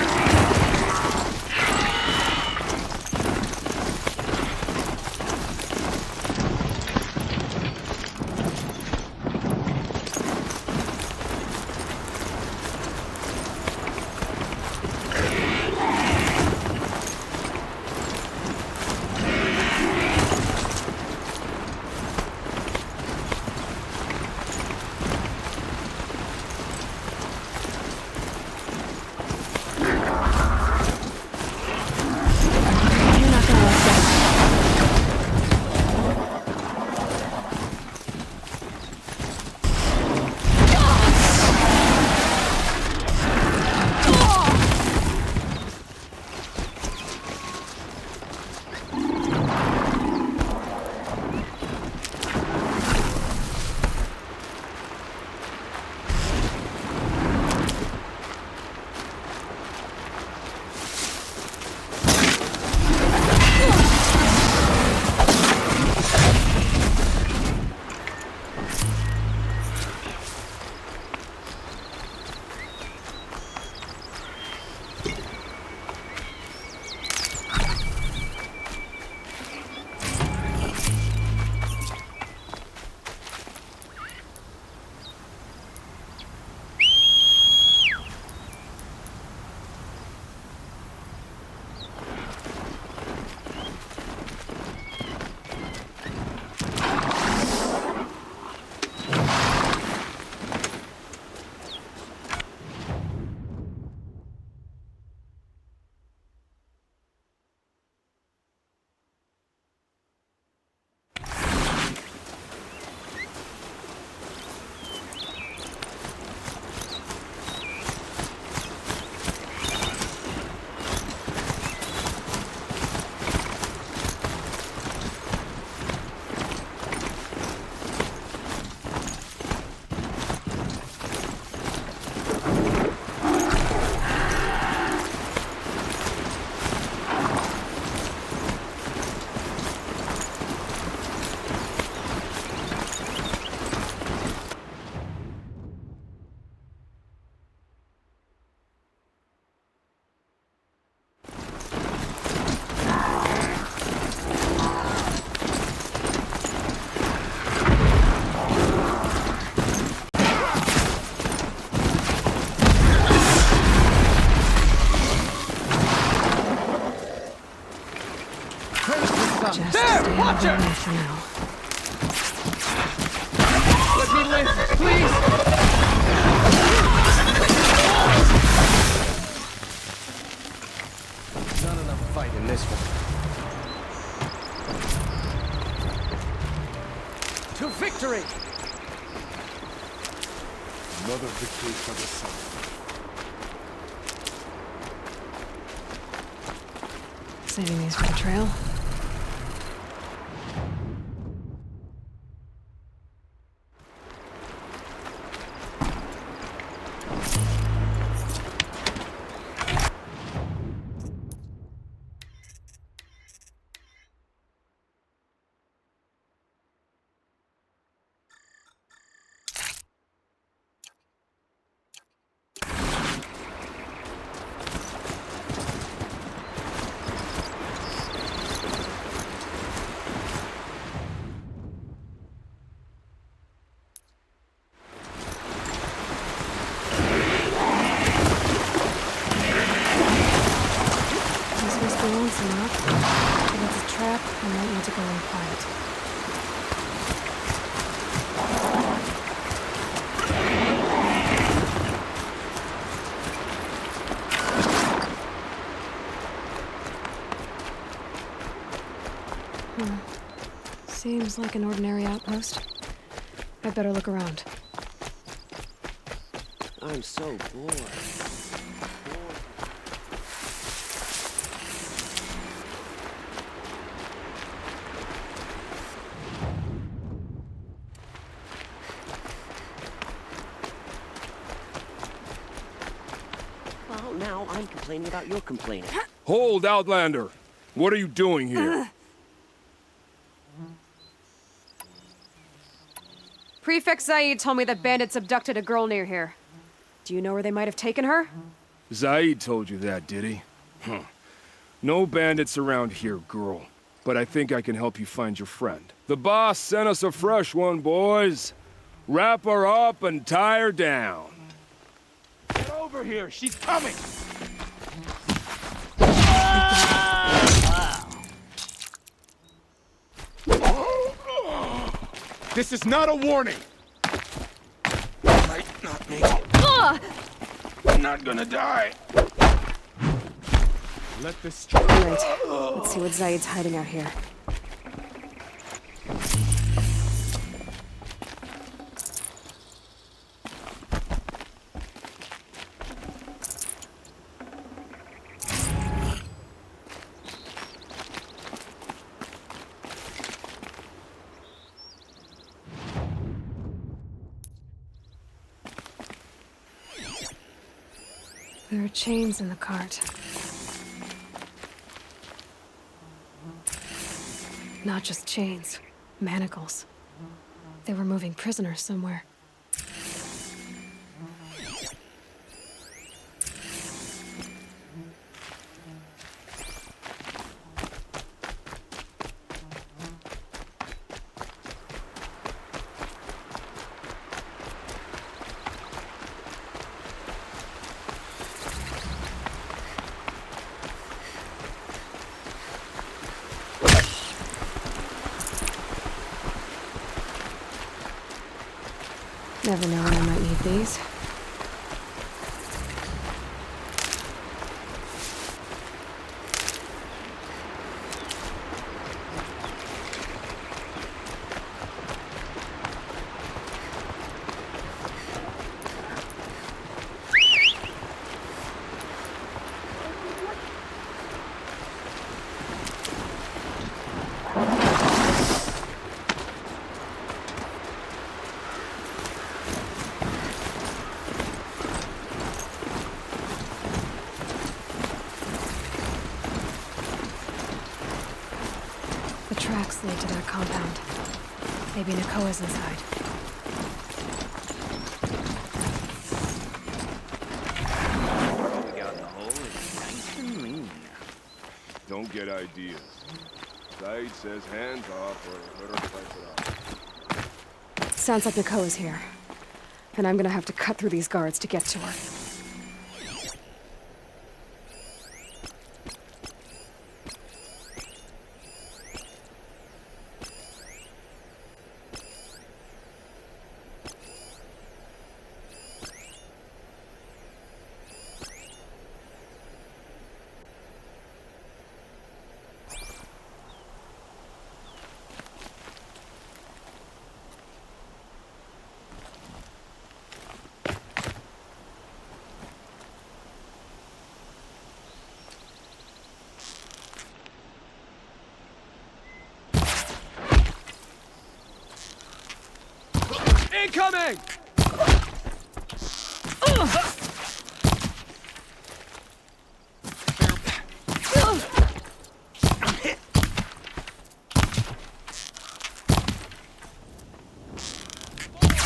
Just there! stay Watch her! away for now. Let me live, please! victory! Another victory for the sun. Saving these for the trail. Enough. If it's a trap, I might need to go in quiet. Seems like an ordinary outpost. I'd better look around. I'm so bored. Well, now I'm complaining about your complaining. Hold, Outlander! What are you doing here? Prefect Zaid told me that bandits abducted a girl near here. Do you know where they might have taken her? Zaid told you that, did he? Huh. No bandits around here, girl. But I think I can help you find your friend. The boss sent us a fresh one, boys. Wrap her up and tie her down. Get over here! She's coming! This is not a warning! Might not make it. I'm not gonna die. Let this... Great. Let's see what Zaid's hiding out here. There are chains in the cart. Not just chains, manacles. They were moving prisoners somewhere. Never know when I might need these. Tracks lead to their compound. Maybe Nakoa's inside. We got the hole is nice and lean. Don't get ideas. Zaid says hands off or let her fight it out. Sounds like Nakoa's here. And I'm gonna have to cut through these guards to get to her. Incoming!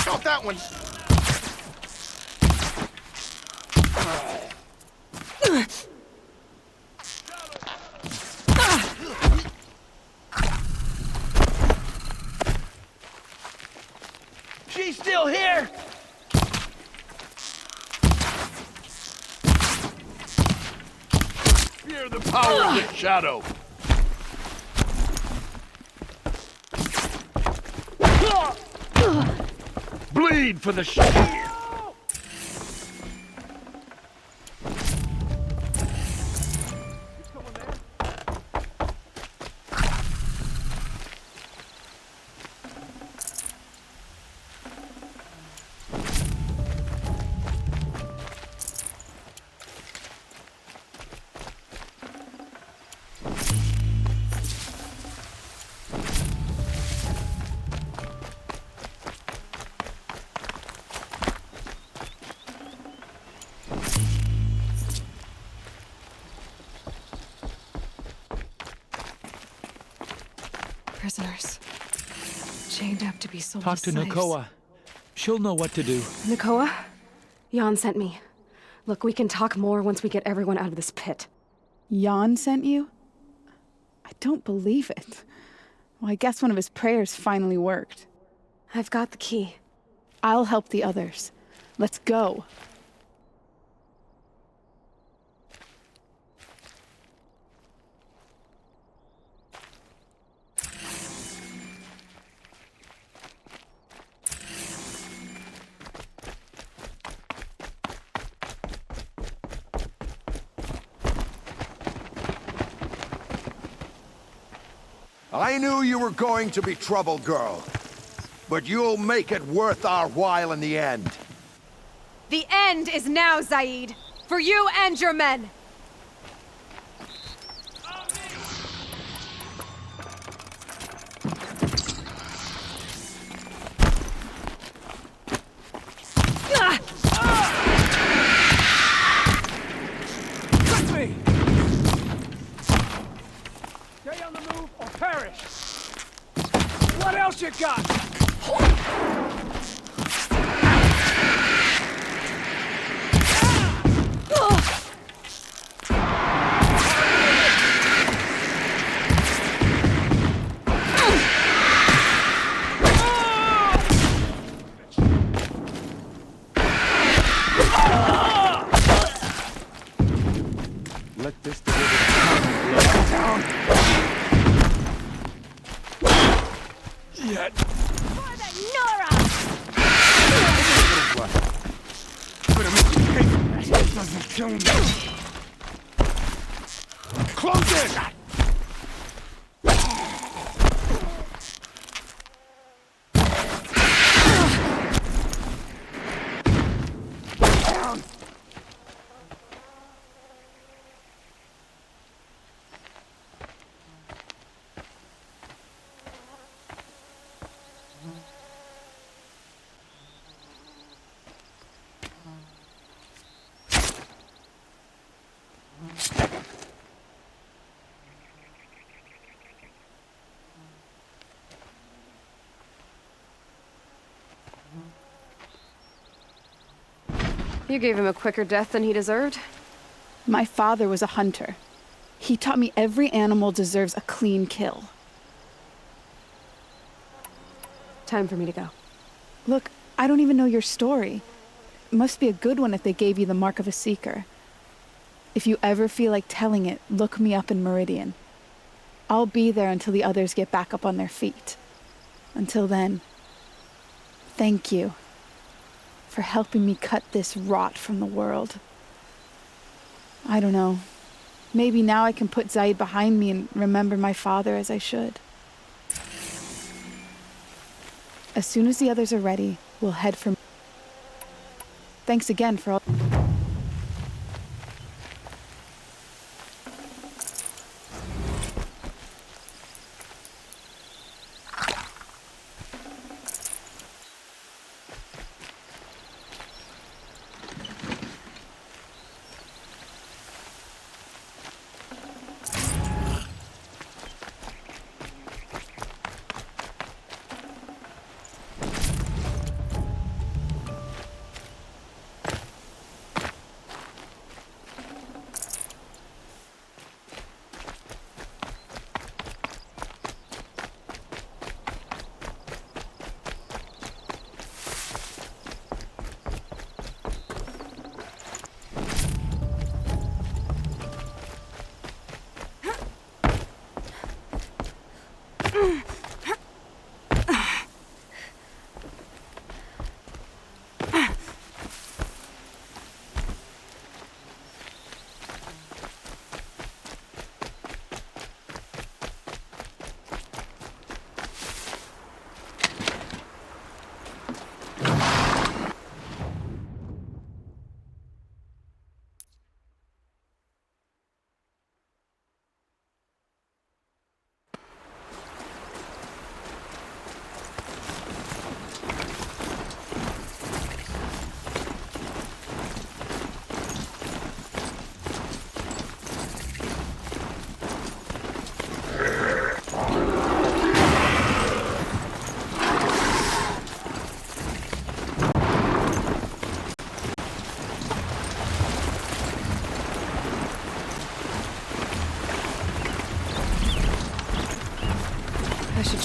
Got that one! She's still here! Fear the power of the shadow! Bleed for the shadow! Prisoners. Chained up to be sold Talk as to slaves. Nakoa. She'll know what to do. Nakoa? Jan sent me. Look, we can talk more once we get everyone out of this pit. Jan sent you? I don't believe it. Well, I guess one of his prayers finally worked. I've got the key. I'll help the others. Let's go. I knew you were going to be trouble, girl. But you'll make it worth our while in the end. The end is now, Zaid. For you and your men. What else you got? Let this deliver down. Yet. For the Nora! Better make you pay for that. It doesn't kill me. Close it! Down. You gave him a quicker death than he deserved. My father was a hunter. He taught me every animal deserves a clean kill. Time for me to go. Look, I don't even know your story. It must be a good one if they gave you the mark of a seeker. If you ever feel like telling it, look me up in Meridian. I'll be there until the others get back up on their feet. Until then, thank you for helping me cut this rot from the world. I don't know. Maybe now I can put Zaid behind me and remember my father as I should. As soon as the others are ready, we'll head for... Thanks again for all...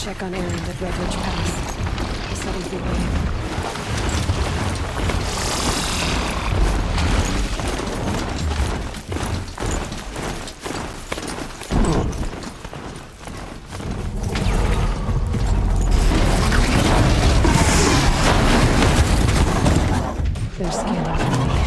check on Aaron at Redridge Pass. He said he'd be waiting. They're scanning for me.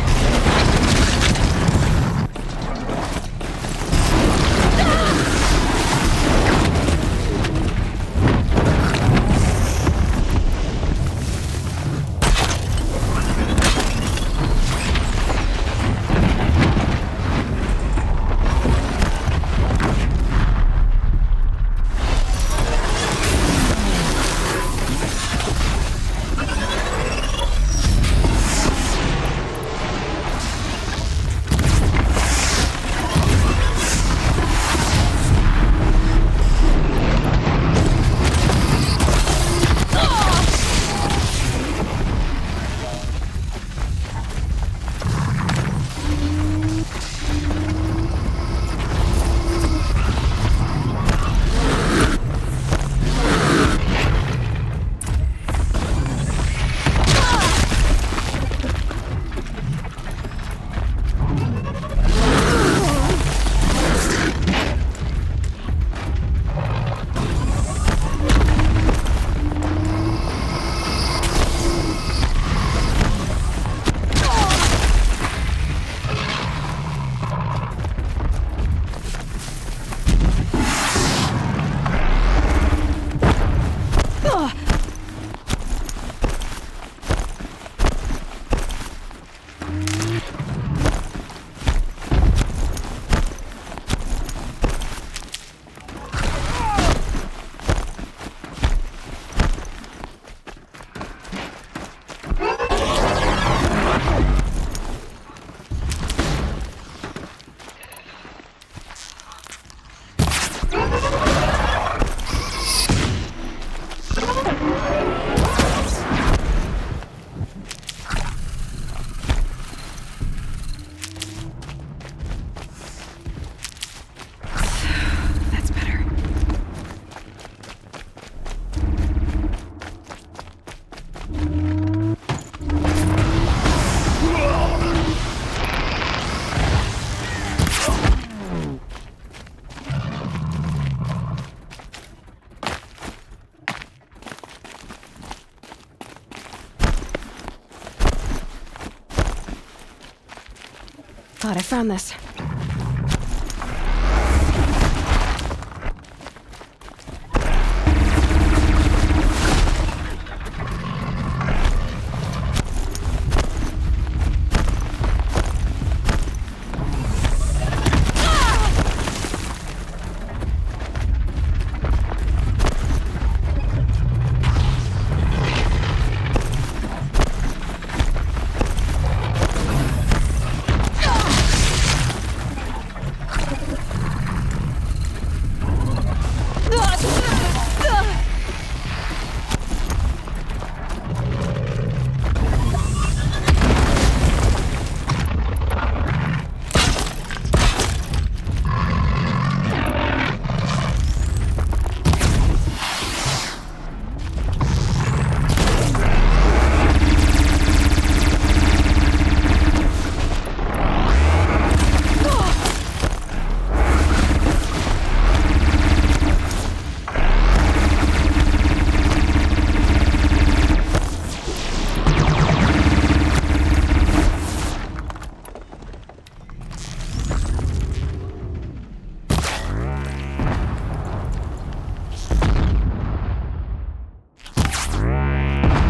Glad I found this.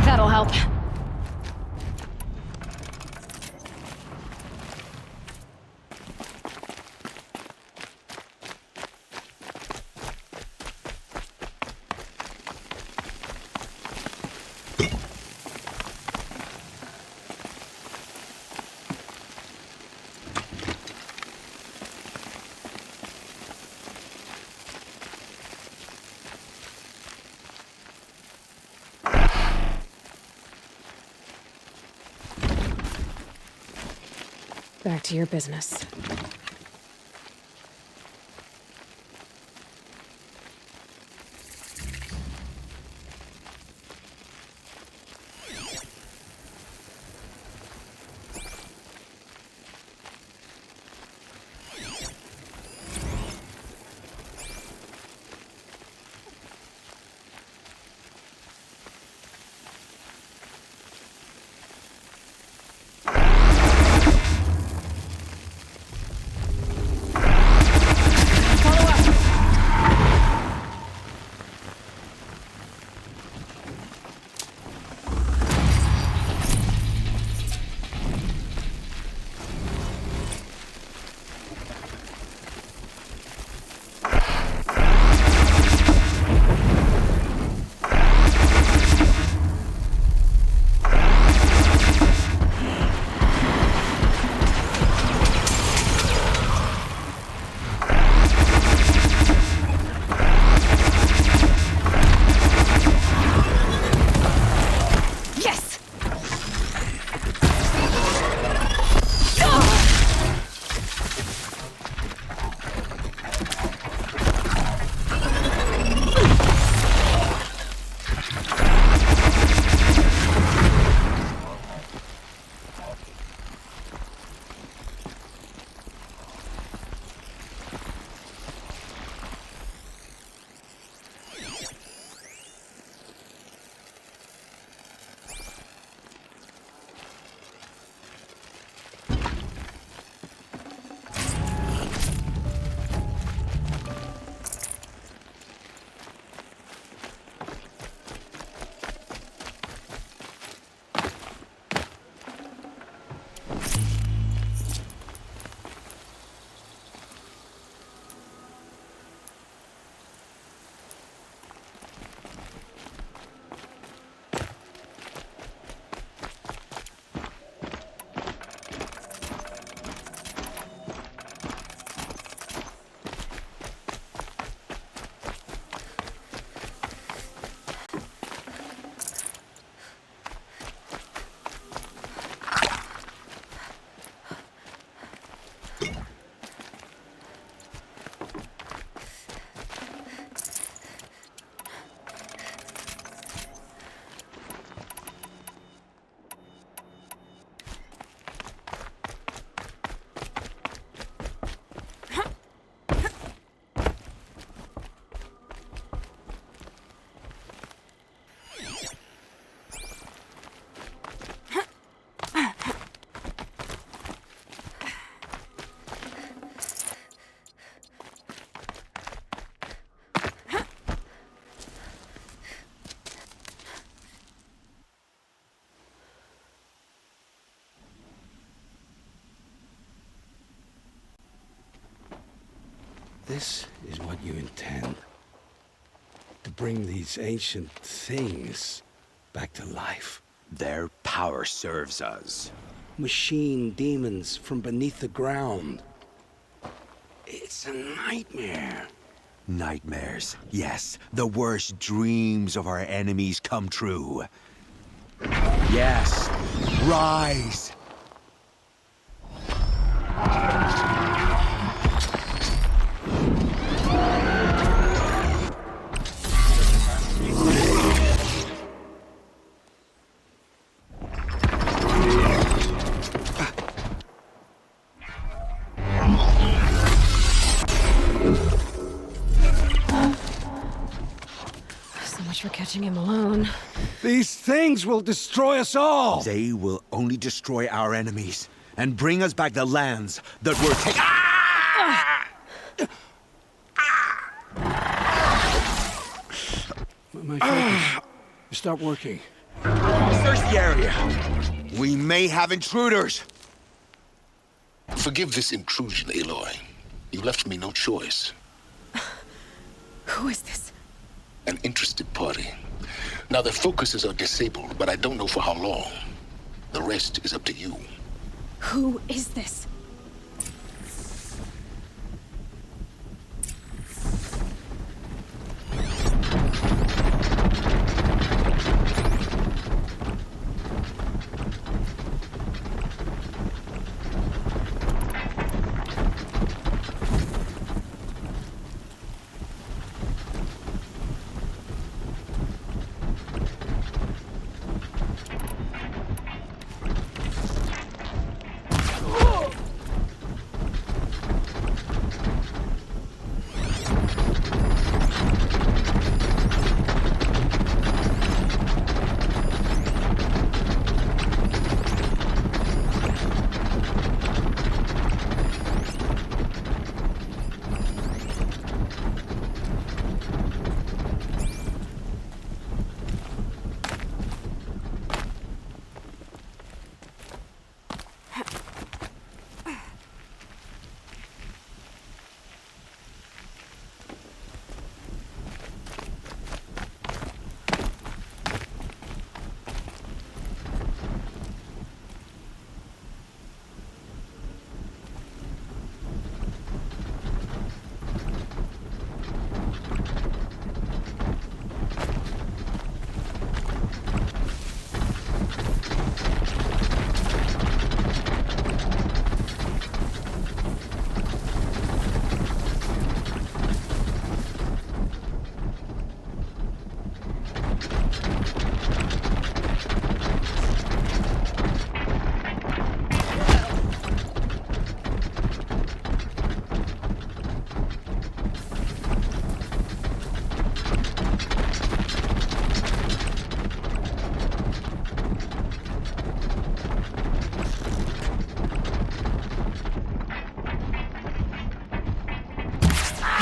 That'll help. Back to your business. This is what you intend. To bring these ancient things back to life. Their power serves us. Machine demons from beneath the ground. It's a nightmare. Nightmares, yes. The worst dreams of our enemies come true. Yes, rise! For catching him alone. These things will destroy us all! They will only destroy our enemies and bring us back the lands that were taken. My focus. Stop working. Search the area. We may have intruders. Forgive this intrusion, Aloy. You left me no choice. Who is this? An interested party. Now their focuses are disabled, but I don't know for how long. The rest is up to you. Who is this?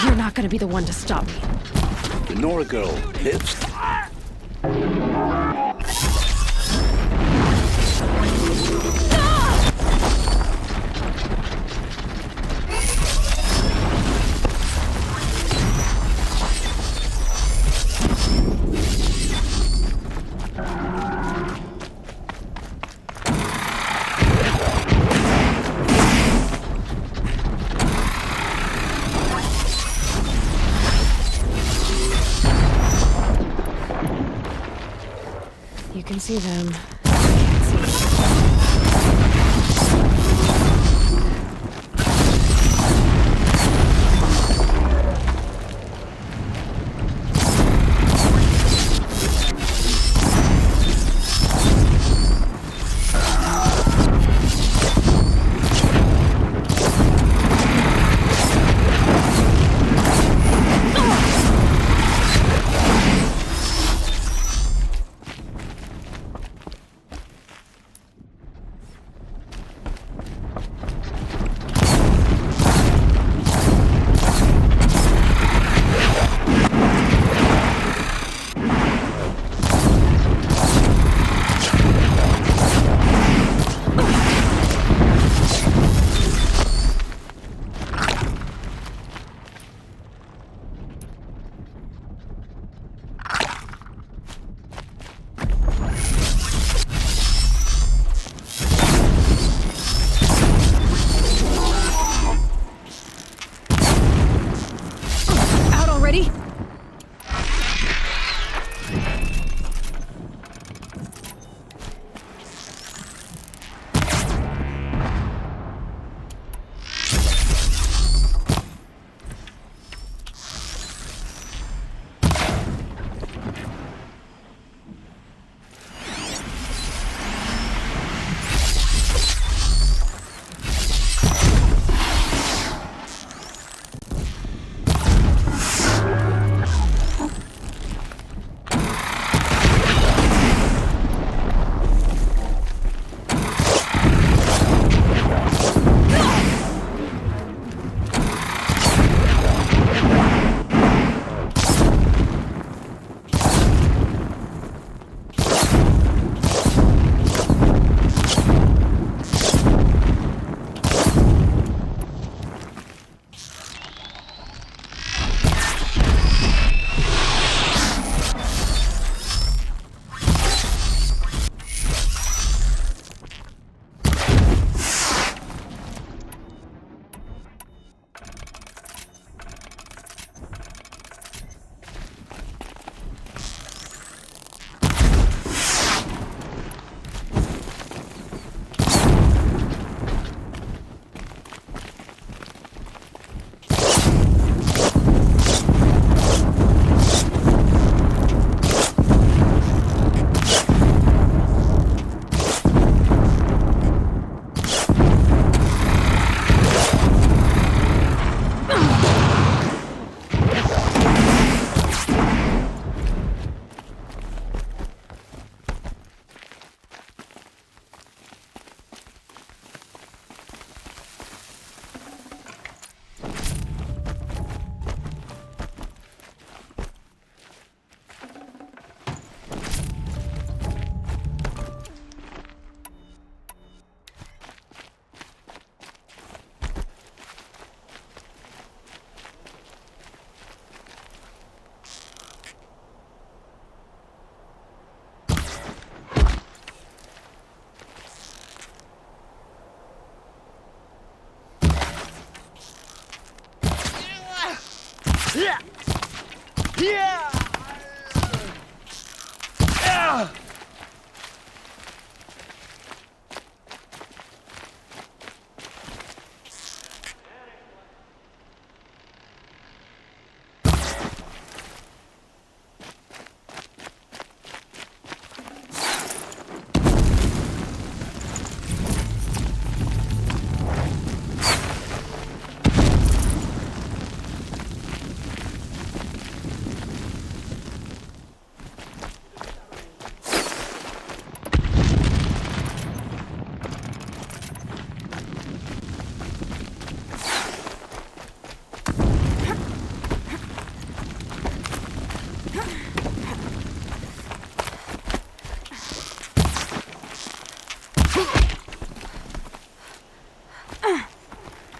You're not gonna be the one to stop me. The Nora girl lives. You can see them.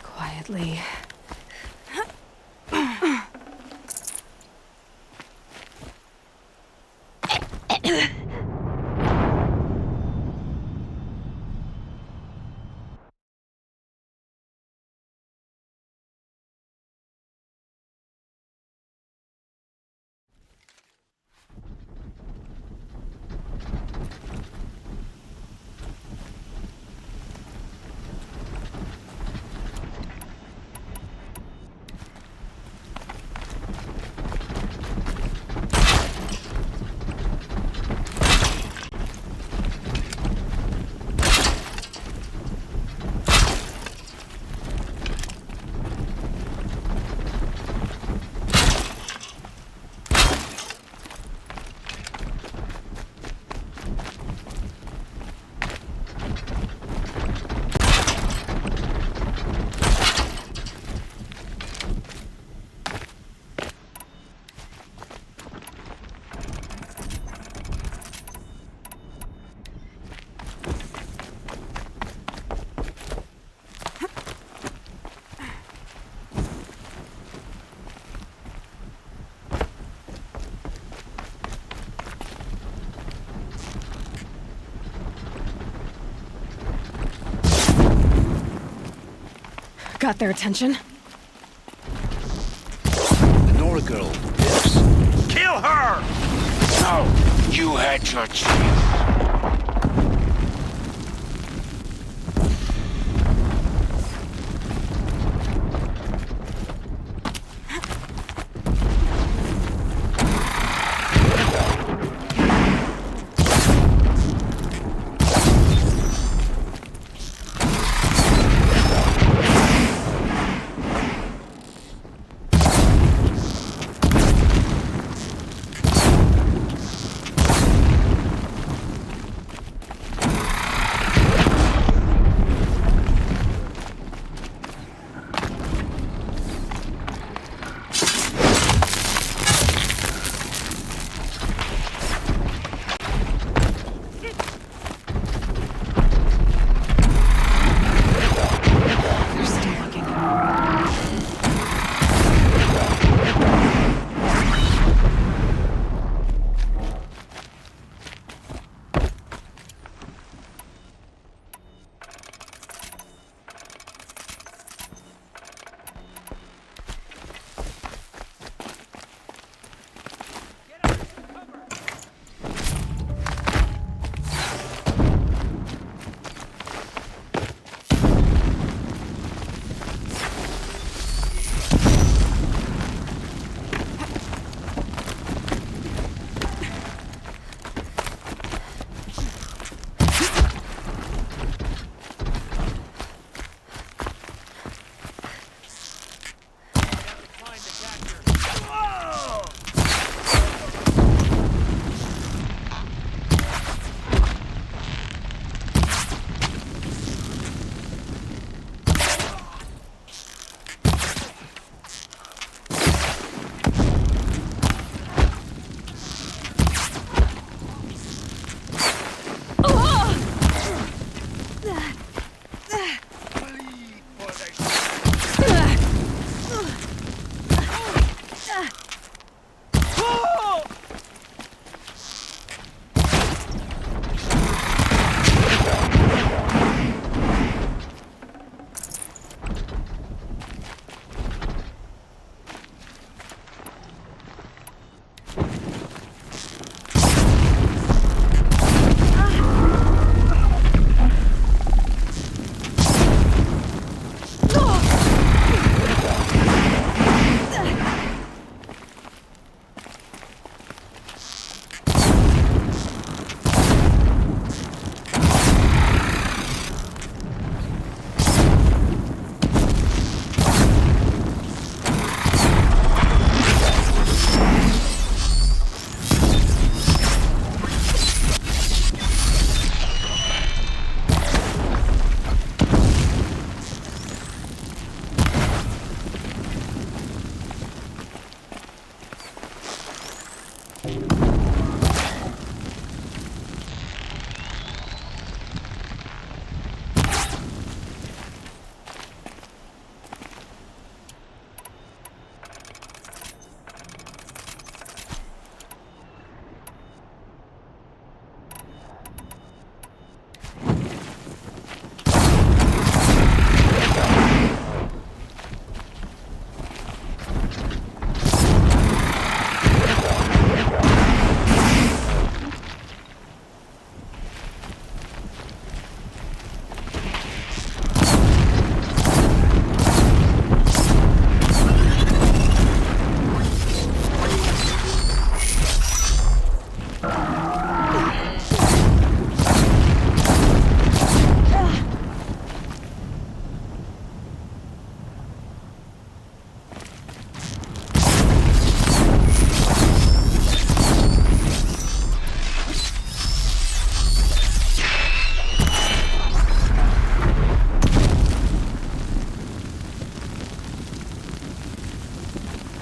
Quietly. Got their attention? The Nora girl. Yes. Kill her! No! You had your chance.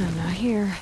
I'm not here.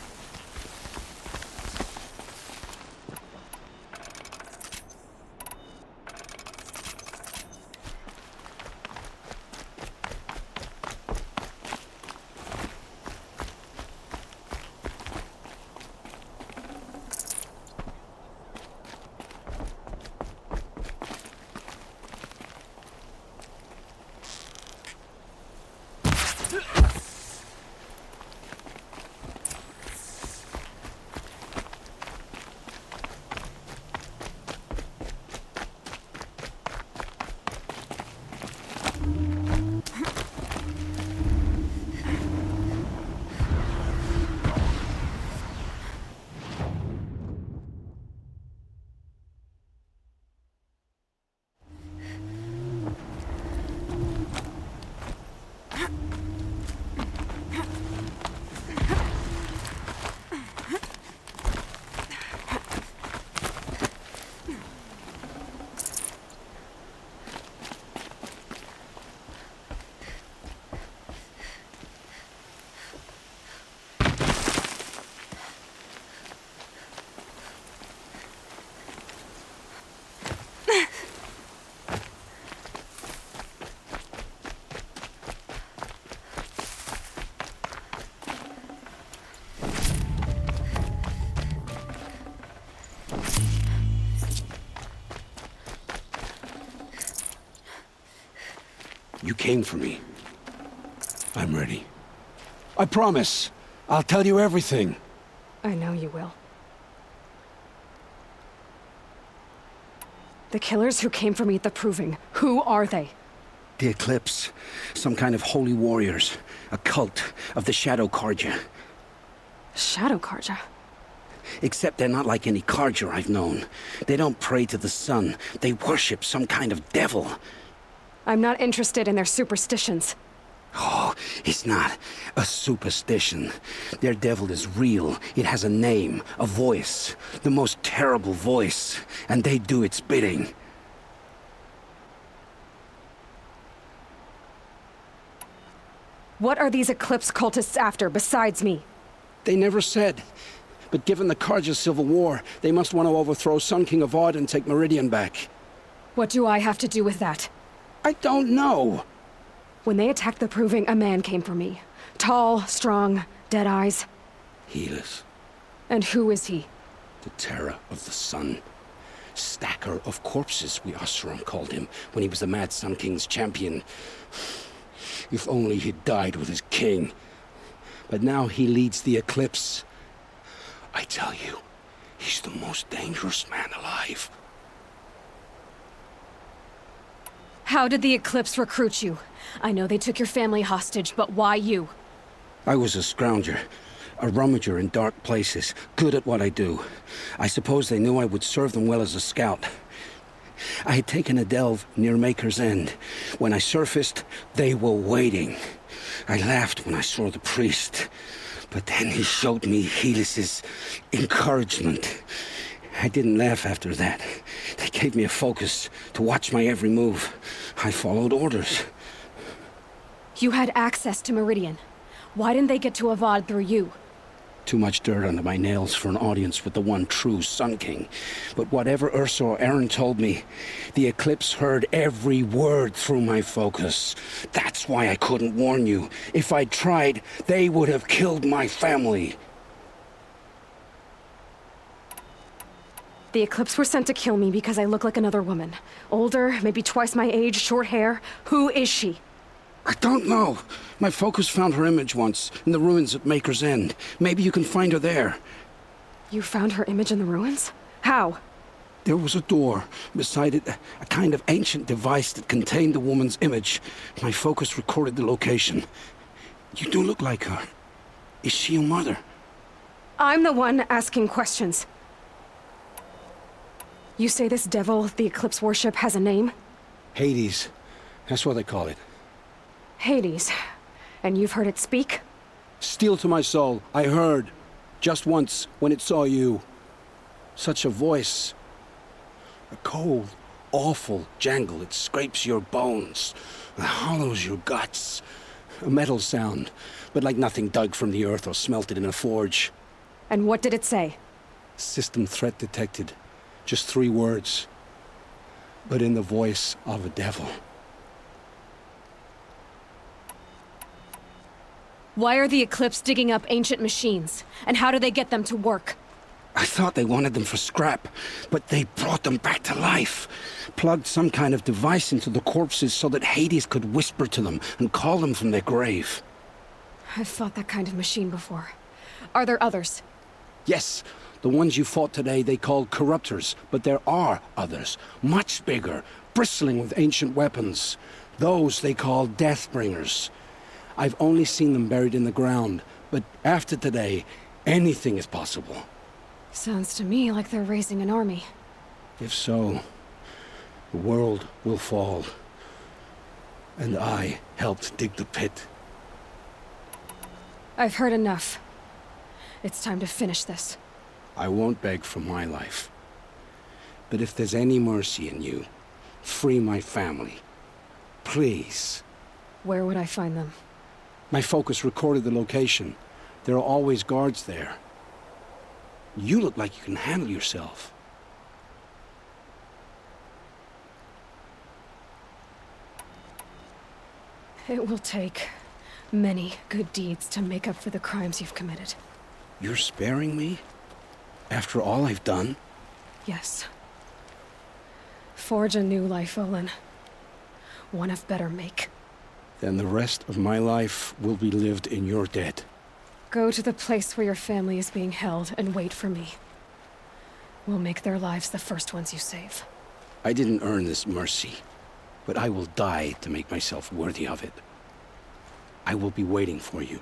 You came for me. I'm ready. I promise. I'll tell you everything. I know you will. The killers who came for me at the Proving, who are they? The Eclipse. Some kind of holy warriors. A cult of the Shadow Carja. Shadow Carja? Except they're not like any Carja I've known. They don't pray to the sun. They worship some kind of devil. I'm not interested in their superstitions. Oh, it's not a superstition. Their devil is real. It has a name, a voice, the most terrible voice, and they do its bidding. What are these Eclipse cultists after, besides me? They never said. But given the Carja civil war, they must want to overthrow Sun King Avad and take Meridian back. What do I have to do with that? I don't know. When they attacked the Proving, a man came for me. Tall, strong, dead eyes. Helis. And who is he? The terror of the sun. Stacker of corpses, we Oseram called him, when he was the Mad Sun King's champion. If only he'd died with his king. But now he leads the Eclipse. I tell you, he's the most dangerous man alive. How did the Eclipse recruit you? I know they took your family hostage, but why you? I was a scrounger, a rummager in dark places, good at what I do. I suppose they knew I would serve them well as a scout. I had taken a delve near Maker's End. When I surfaced, they were waiting. I laughed when I saw the priest, but then he showed me Helis's encouragement. I didn't laugh after that. They gave me a focus to watch my every move. I followed orders. You had access to Meridian. Why didn't they get to Avad through you? Too much dirt under my nails for an audience with the one true Sun King. But whatever Ursa or Eren told me, the Eclipse heard every word through my focus. That's why I couldn't warn you. If I'd tried, they would have killed my family. The Eclipse were sent to kill me because I look like another woman. Older, maybe twice my age, short hair. Who is she? I don't know. My focus found her image once, in the ruins at Maker's End. Maybe you can find her there. You found her image in the ruins? How? There was a door. Beside it, a kind of ancient device that contained the woman's image. My focus recorded the location. You do look like her. Is she your mother? I'm the one asking questions. You say this devil the Eclipse worship has a name? Hades. That's what they call it. Hades. And you've heard it speak? Steel to my soul, I heard. Just once, when it saw you. Such a voice. A cold, awful jangle. It scrapes your bones. It hollows your guts. A metal sound, but like nothing dug from the earth or smelted in a forge. And what did it say? System threat detected. Just 3 words. But in the voice of a devil. Why are the Eclipse digging up ancient machines? And how do they get them to work? I thought they wanted them for scrap, but they brought them back to life. Plugged some kind of device into the corpses so that Hades could whisper to them and call them from their grave. I've fought that kind of machine before. Are there others? Yes, the ones you fought today they called corruptors, but there are others, much bigger, bristling with ancient weapons. Those they call Deathbringers. I've only seen them buried in the ground, but after today, anything is possible. Sounds to me like they're raising an army. If so, the world will fall. And I helped dig the pit. I've heard enough. It's time to finish this. I won't beg for my life. But if there's any mercy in you, free my family. Please. Where would I find them? My focus recorded the location. There are always guards there. You look like you can handle yourself. It will take many good deeds to make up for the crimes you've committed. You're sparing me? After all I've done? Yes. Forge a new life, Olin. One of better make. Then the rest of my life will be lived in your debt. Go to the place where your family is being held and wait for me. We'll make their lives the first ones you save. I didn't earn this mercy, but I will die to make myself worthy of it. I will be waiting for you.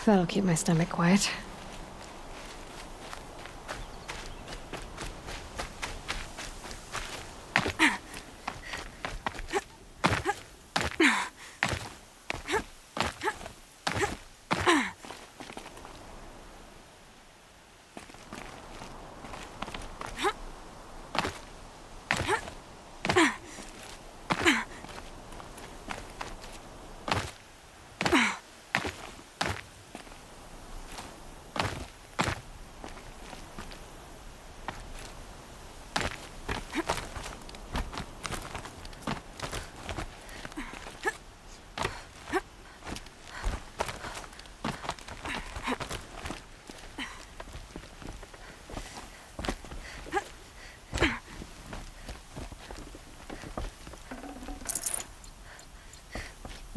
That'll keep my stomach quiet.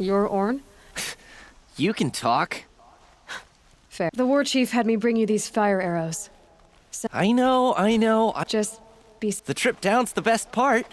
You're Orn? You can talk. Fair. The war chief had me bring you these fire arrows. So I know. Just be... The trip down's the best part.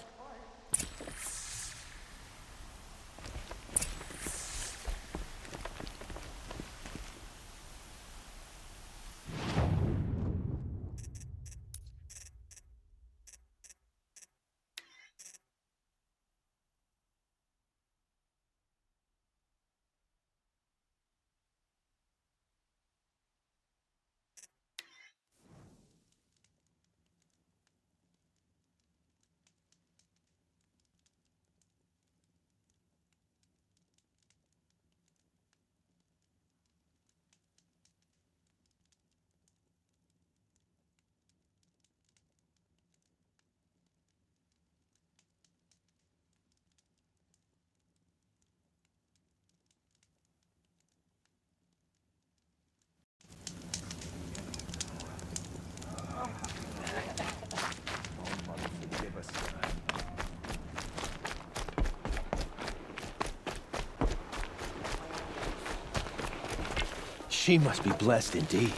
She must be blessed indeed.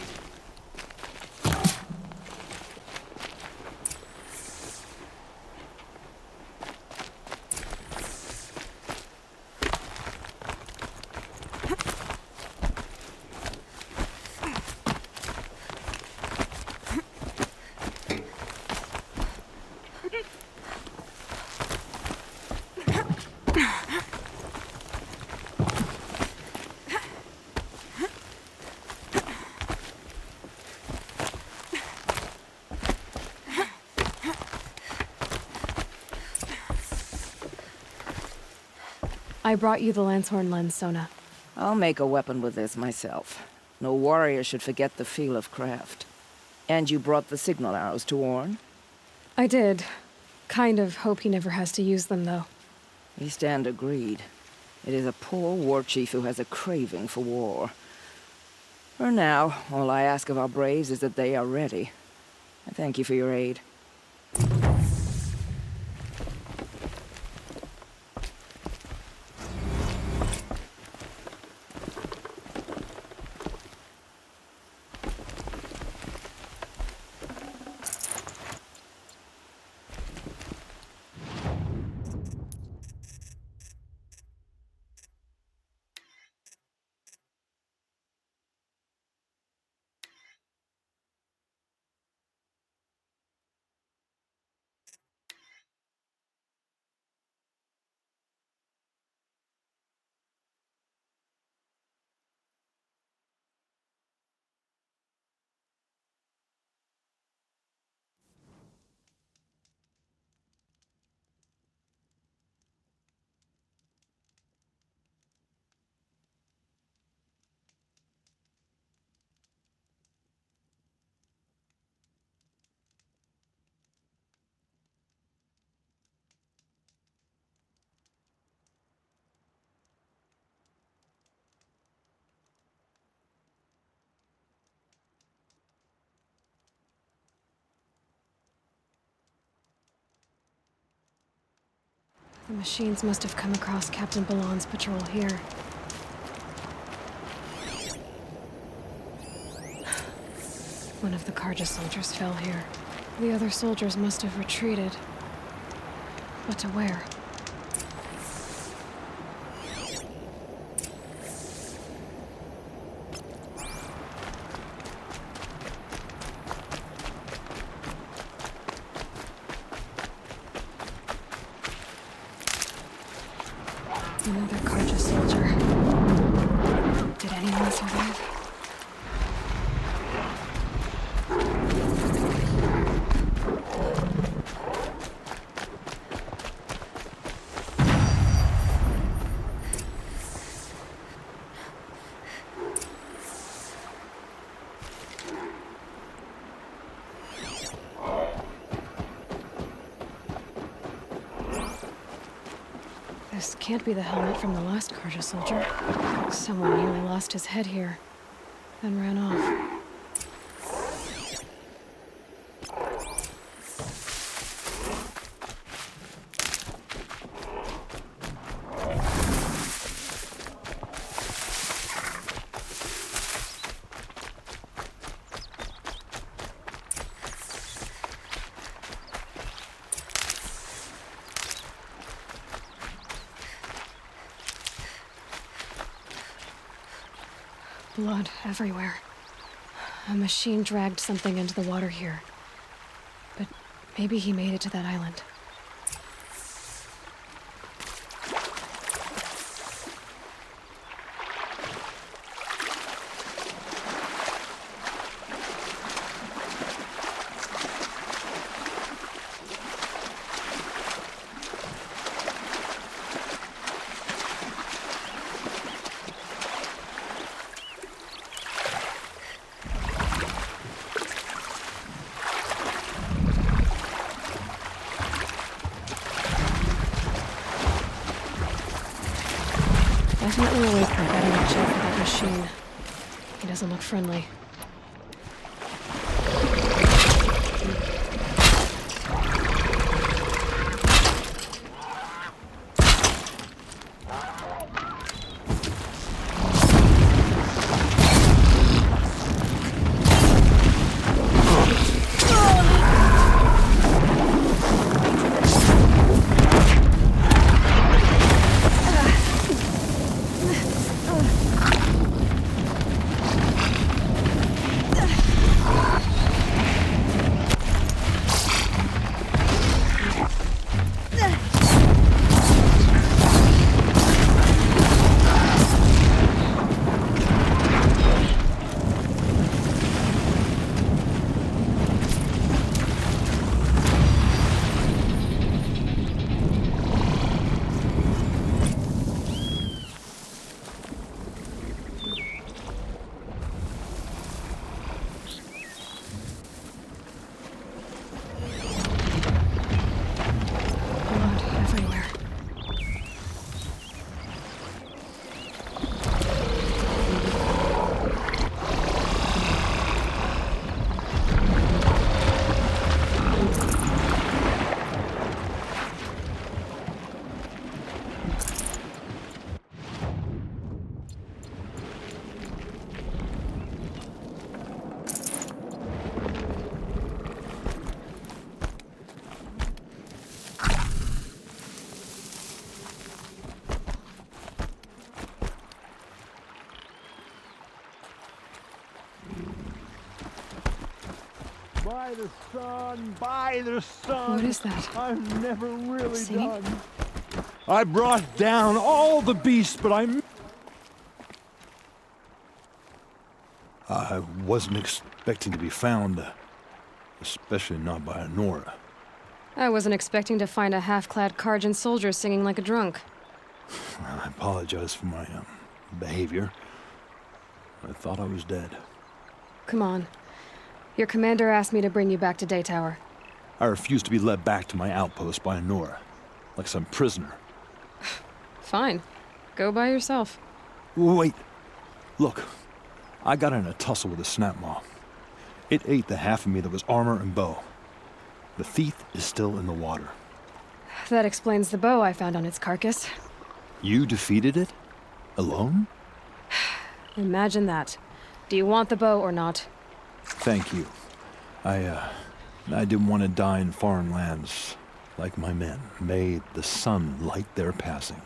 I brought you the Lancehorn lens, Sona. I'll make a weapon with this myself. No warrior should forget the feel of craft. And you brought the signal arrows to Orn? I did. Kind of hope he never has to use them, though. We stand agreed. It is a poor war chief who has a craving for war. For now, all I ask of our braves is that they are ready. I thank you for your aid. The machines must have come across Captain Ballon's patrol here. One of the Carja soldiers fell here. The other soldiers must have retreated. But to where? Another Karja soldier. Did anyone survive? This can't be the helmet from the last Karja soldier. Someone nearly lost his head here, then ran off. Blood everywhere. A machine dragged something into the water here. But maybe he made it to that island. Definitely awake for better watch out for that machine. He doesn't look friendly. By the sun, by the sun. What is that? I'm never really Singing? done. I brought down all the beasts, but I wasn't expecting to be found, especially not by Honora. I wasn't expecting to find a half-clad Karjan soldier singing like a drunk. I apologize for my behavior. I thought I was dead. Come on. Your commander asked me to bring you back to Daytower. I refused to be led back to my outpost by Honora, like some prisoner. Fine. Go by yourself. Wait. Look. I got in a tussle with a snap maw. It ate the half of me that was armor and bow. The thief is still in the water. That explains the bow I found on its carcass. You defeated it? Alone? Imagine that. Do you want the bow or not? Thank you. I didn't want to die in foreign lands, like my men. May the sun light their passing.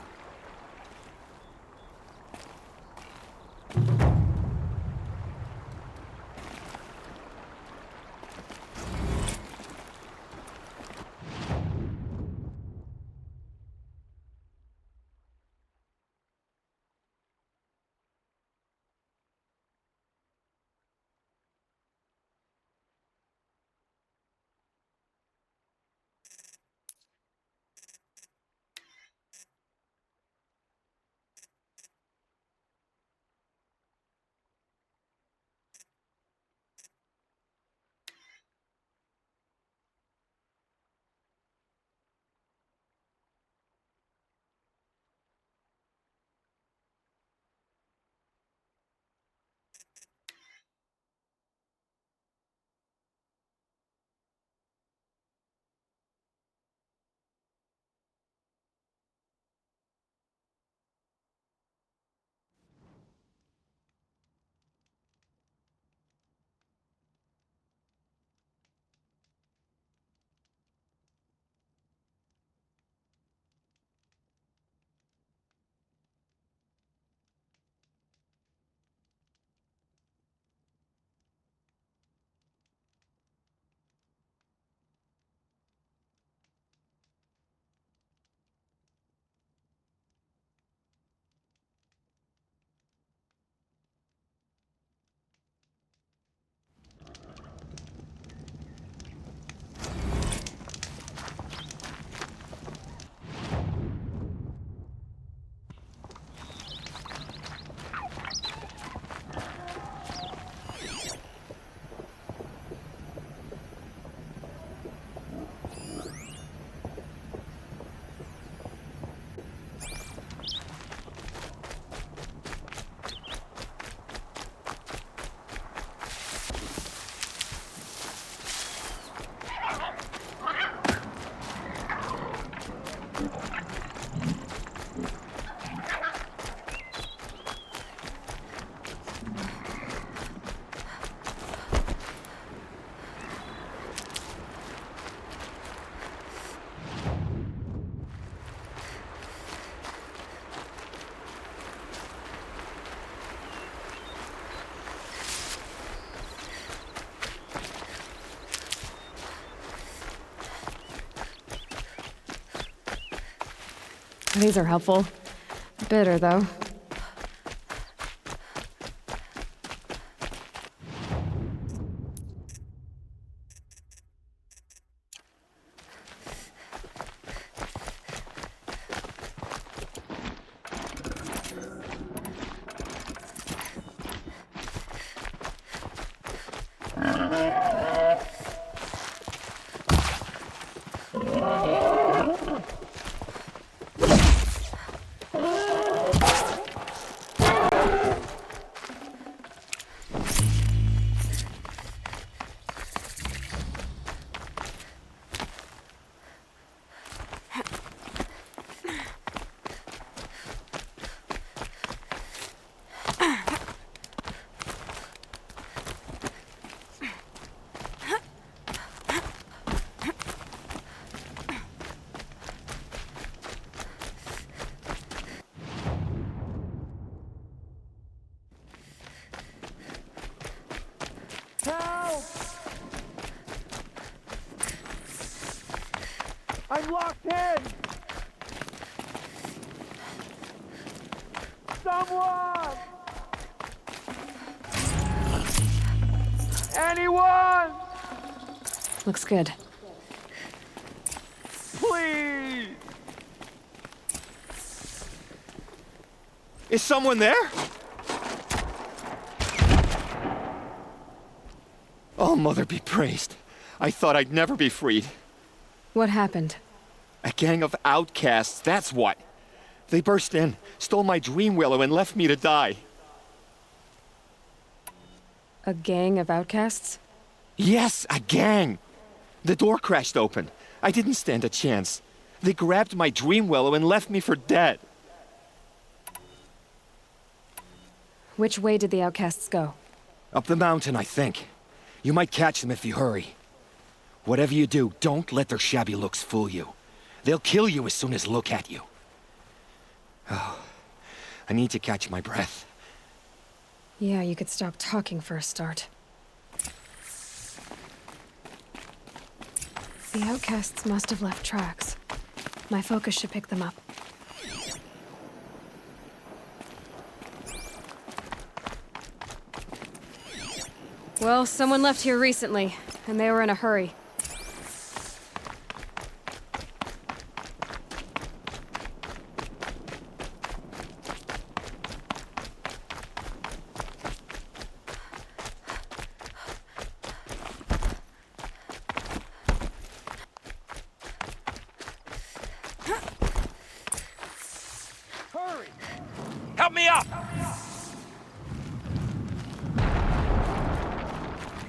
These are helpful. Bitter, though. Help! I'm locked in! Someone! Anyone! Looks good. Please! Is someone there? Oh, Mother be praised. I thought I'd never be freed. What happened? A gang of outcasts, that's what. They burst in, stole my dream willow, and left me to die. A gang of outcasts? Yes, a gang! The door crashed open. I didn't stand a chance. They grabbed my dream willow and left me for dead. Which way did the outcasts go? Up the mountain, I think. You might catch them if you hurry. Whatever you do, don't let their shabby looks fool you. They'll kill you as soon as look at you. Oh, I need to catch my breath. Yeah, you could stop talking for a start. The outcasts must have left tracks. My focus should pick them up. Well, someone left here recently, and they were in a hurry. Hurry! Help me up!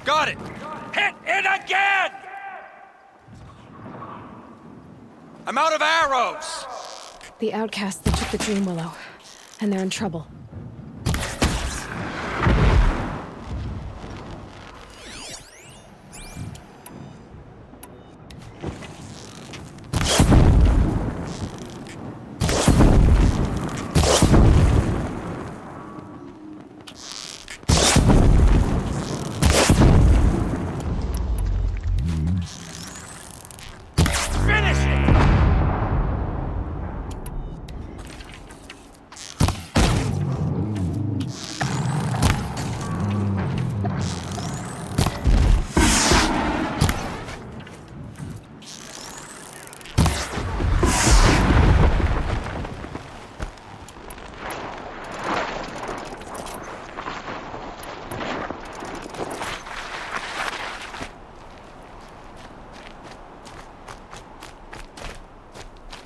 Got it! Hit it again! I'm out of arrows! The outcasts that took the Dream Willow, and they're in trouble.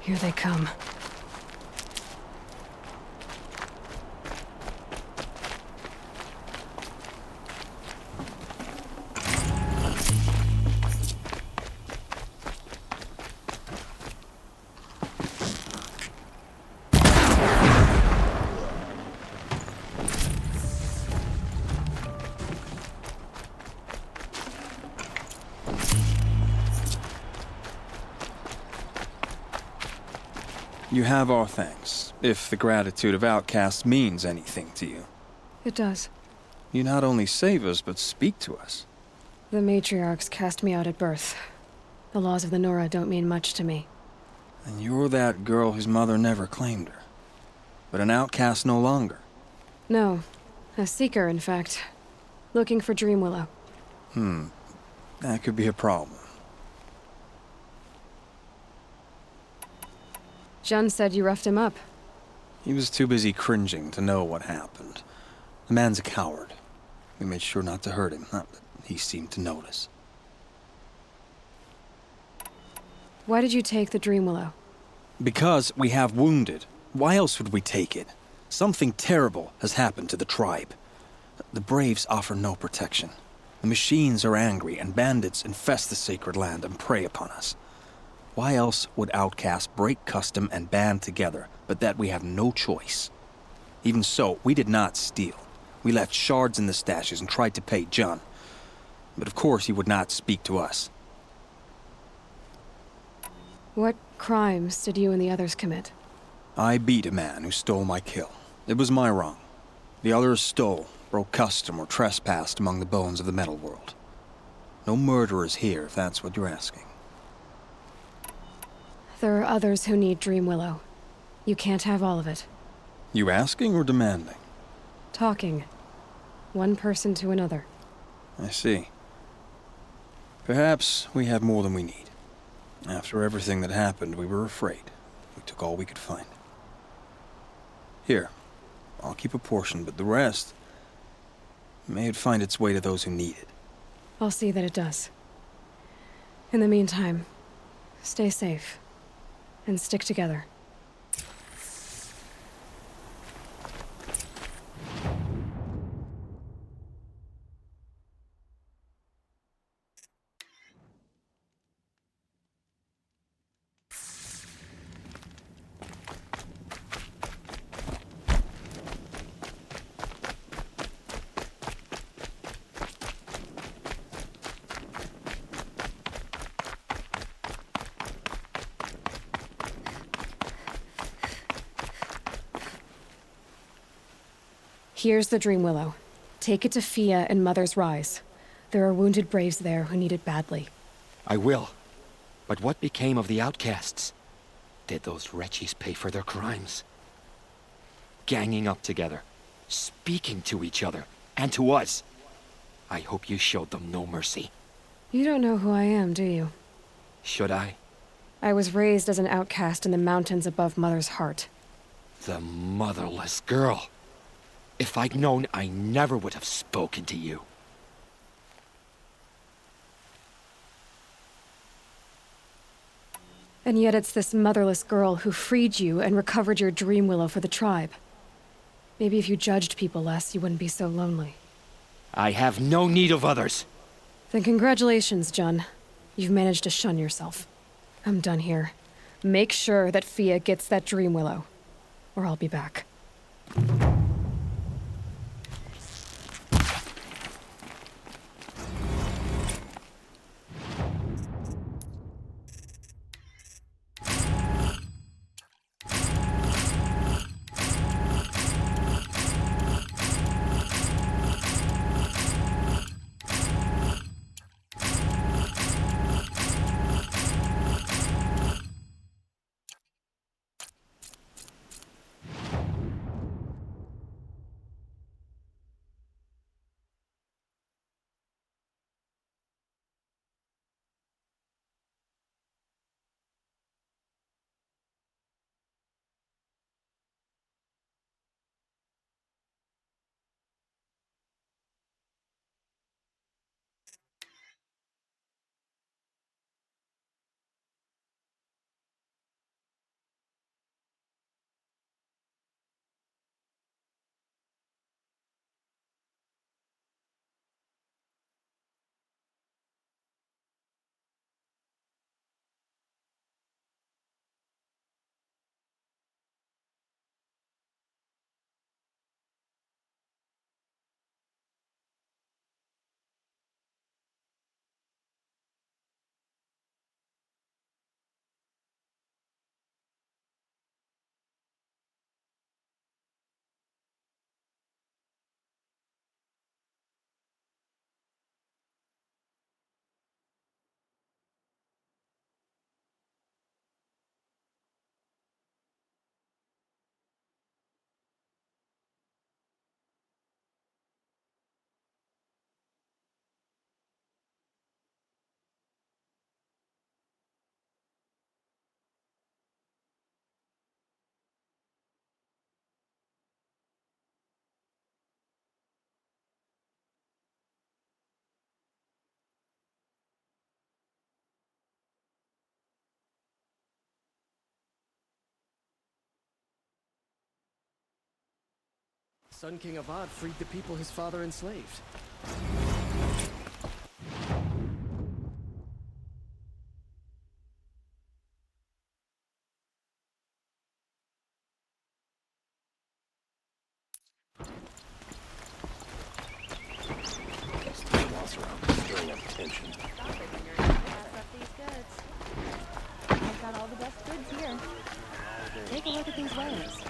Here they come. You have our thanks, if the gratitude of outcasts means anything to you. It does. You not only save us, but speak to us. The matriarchs cast me out at birth. The laws of the Nora don't mean much to me. And you're that girl whose mother never claimed her. But an outcast no longer. No. A seeker, in fact. Looking for Dreamwillow. That could be a problem. Jun said you roughed him up. He was too busy cringing to know what happened. The man's a coward. We made sure not to hurt him, not that he seemed to notice. Why did you take the Dreamwillow? Because we have wounded. Why else would we take it? Something terrible has happened to the tribe. The Braves offer no protection. The machines are angry, and bandits infest the sacred land and prey upon us. Why else would outcasts break custom and band together, but that we have no choice? Even so, we did not steal. We left shards in the stashes and tried to pay Jun. But of course he would not speak to us. What crimes did you and the others commit? I beat a man who stole my kill. It was my wrong. The others stole, broke custom, or trespassed among the bones of the metal world. No murderers here, if that's what you're asking. There are others who need Dreamwillow. You can't have all of it. You asking or demanding? Talking. One person to another. I see. Perhaps we have more than we need. After everything that happened, we were afraid. We took all we could find. Here, I'll keep a portion, but the rest... may it find its way to those who need it. I'll see that it does. In the meantime, stay safe. And stick together. Here's the Dreamwillow. Take it to Fia and Mother's Rise. There are wounded Braves there who need it badly. I will. But what became of the outcasts? Did those wretches pay for their crimes? Ganging up together, speaking to each other, and to us. I hope you showed them no mercy. You don't know who I am, do you? Should I? I was raised as an outcast in the mountains above Mother's heart. The motherless girl. If I'd known, I never would have spoken to you. And yet it's this motherless girl who freed you and recovered your Dreamwillow for the tribe. Maybe if you judged people less, you wouldn't be so lonely. I have no need of others. Then congratulations, Jun. You've managed to shun yourself. I'm done here. Make sure that Fia gets that Dreamwillow, or I'll be back. Sun King Avad freed the people his father enslaved. Walls around, stirring up tension. Pass up these goods. I've got all the best goods here. Take a look at these wares.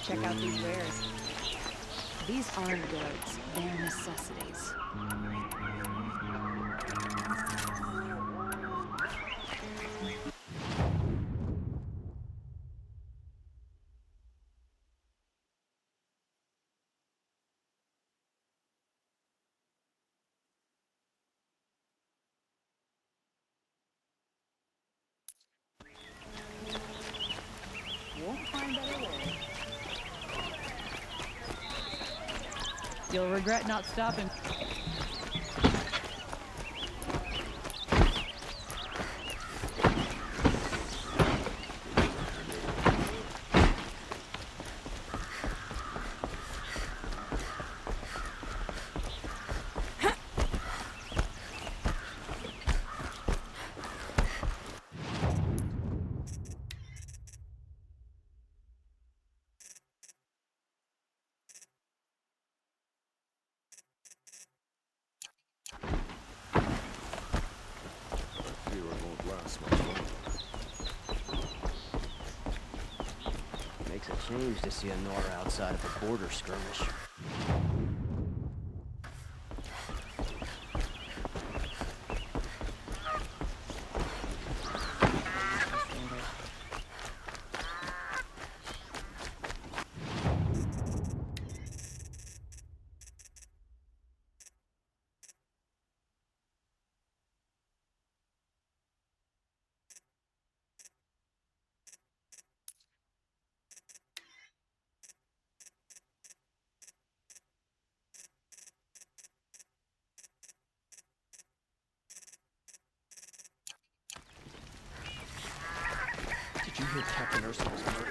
Check out these wares. These aren't goods, they're necessities. Won't find better wares. You'll regret not stopping. Makes a change to see a Nora outside of a border skirmish. Did you hear Captain Ursula's murder?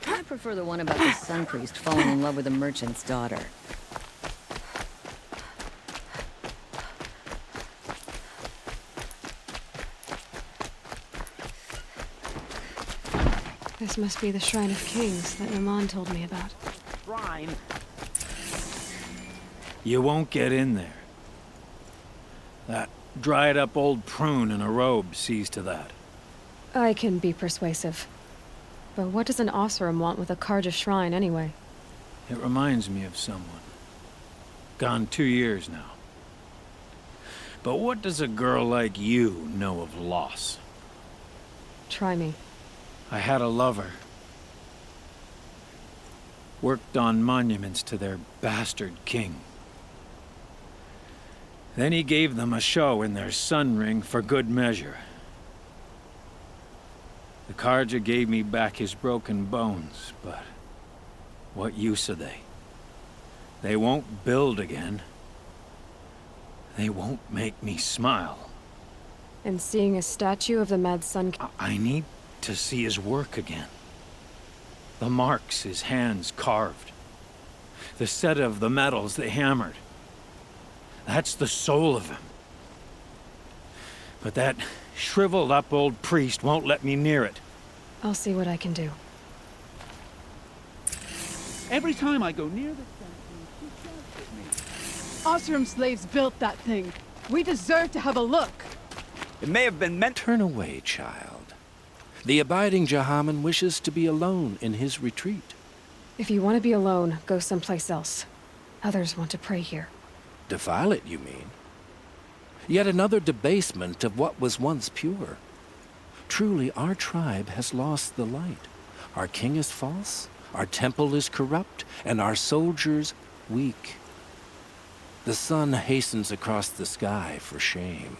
I prefer the one about the sun priest falling in love with a merchant's daughter. This must be the Shrine of Kings that Naman told me about. Shrine? You won't get in there. That dried-up old prune in a robe sees to that. I can be persuasive. But what does an Oseram want with a Karja shrine, anyway? It reminds me of someone. Gone 2 years now. But what does a girl like you know of loss? Try me. I had a lover. Worked on monuments to their bastard king. Then he gave them a show in their sun ring for good measure. The Karja gave me back his broken bones, but what use are they? They won't build again. They won't make me smile. And seeing a statue of the Mad Sun... I need to see his work again. The marks his hands carved. The set of the metals they hammered. That's the soul of him. But that shriveled up old priest won't let me near it. I'll see what I can do. Every time I go near the Oseram slaves built that thing. We deserve to have a look. It may have been meant... Turn away, child. The abiding Jahaman wishes to be alone in his retreat. If you want to be alone, go someplace else. Others want to pray here. Defile it, you mean? Yet another debasement of what was once pure. Truly, our tribe has lost the light. Our king is false, our temple is corrupt, and our soldiers weak. The sun hastens across the sky for shame.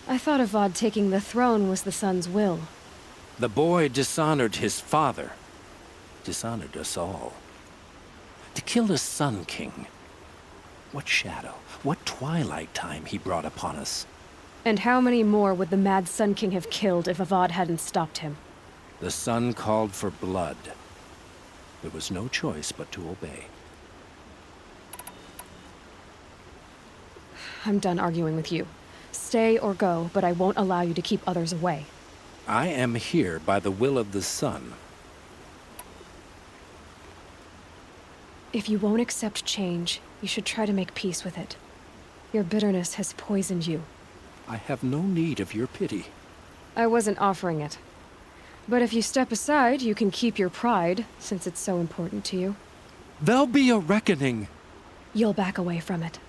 I thought Avad taking the throne was the sun's will. The boy dishonored his father, dishonored us all. To kill a sun king. What shadow, what twilight time he brought upon us. And how many more would the Mad Sun King have killed if Avad hadn't stopped him? The sun called for blood. There was no choice but to obey. I'm done arguing with you. Stay or go, but I won't allow you to keep others away. I am here by the will of the sun. If you won't accept change, you should try to make peace with it. Your bitterness has poisoned you. I have no need of your pity. I wasn't offering it. But if you step aside, you can keep your pride, since it's so important to you. There'll be a reckoning. You'll back away from it.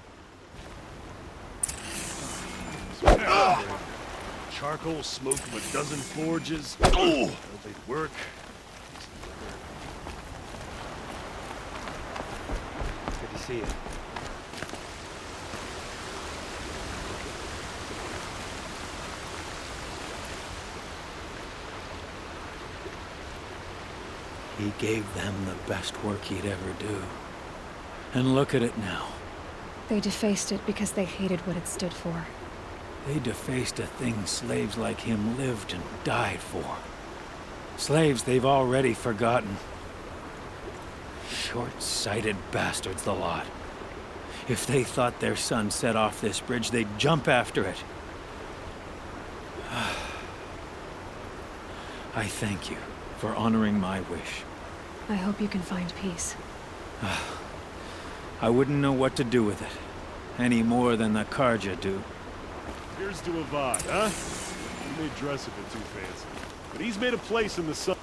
Charcoal smoke from a dozen forges. Oh! They'd work. Good to see you. He gave them the best work he'd ever do. And look at it now. They defaced it because they hated what it stood for. They defaced a thing slaves like him lived and died for. Slaves they've already forgotten. Short-sighted bastards, the lot. If they thought their son set off this bridge, they'd jump after it. I thank you for honoring my wish. I hope you can find peace. I wouldn't know what to do with it, any more than the Carja do. Here's to Avad, huh? He may dress a bit too fancy, but he's made a place in the sun.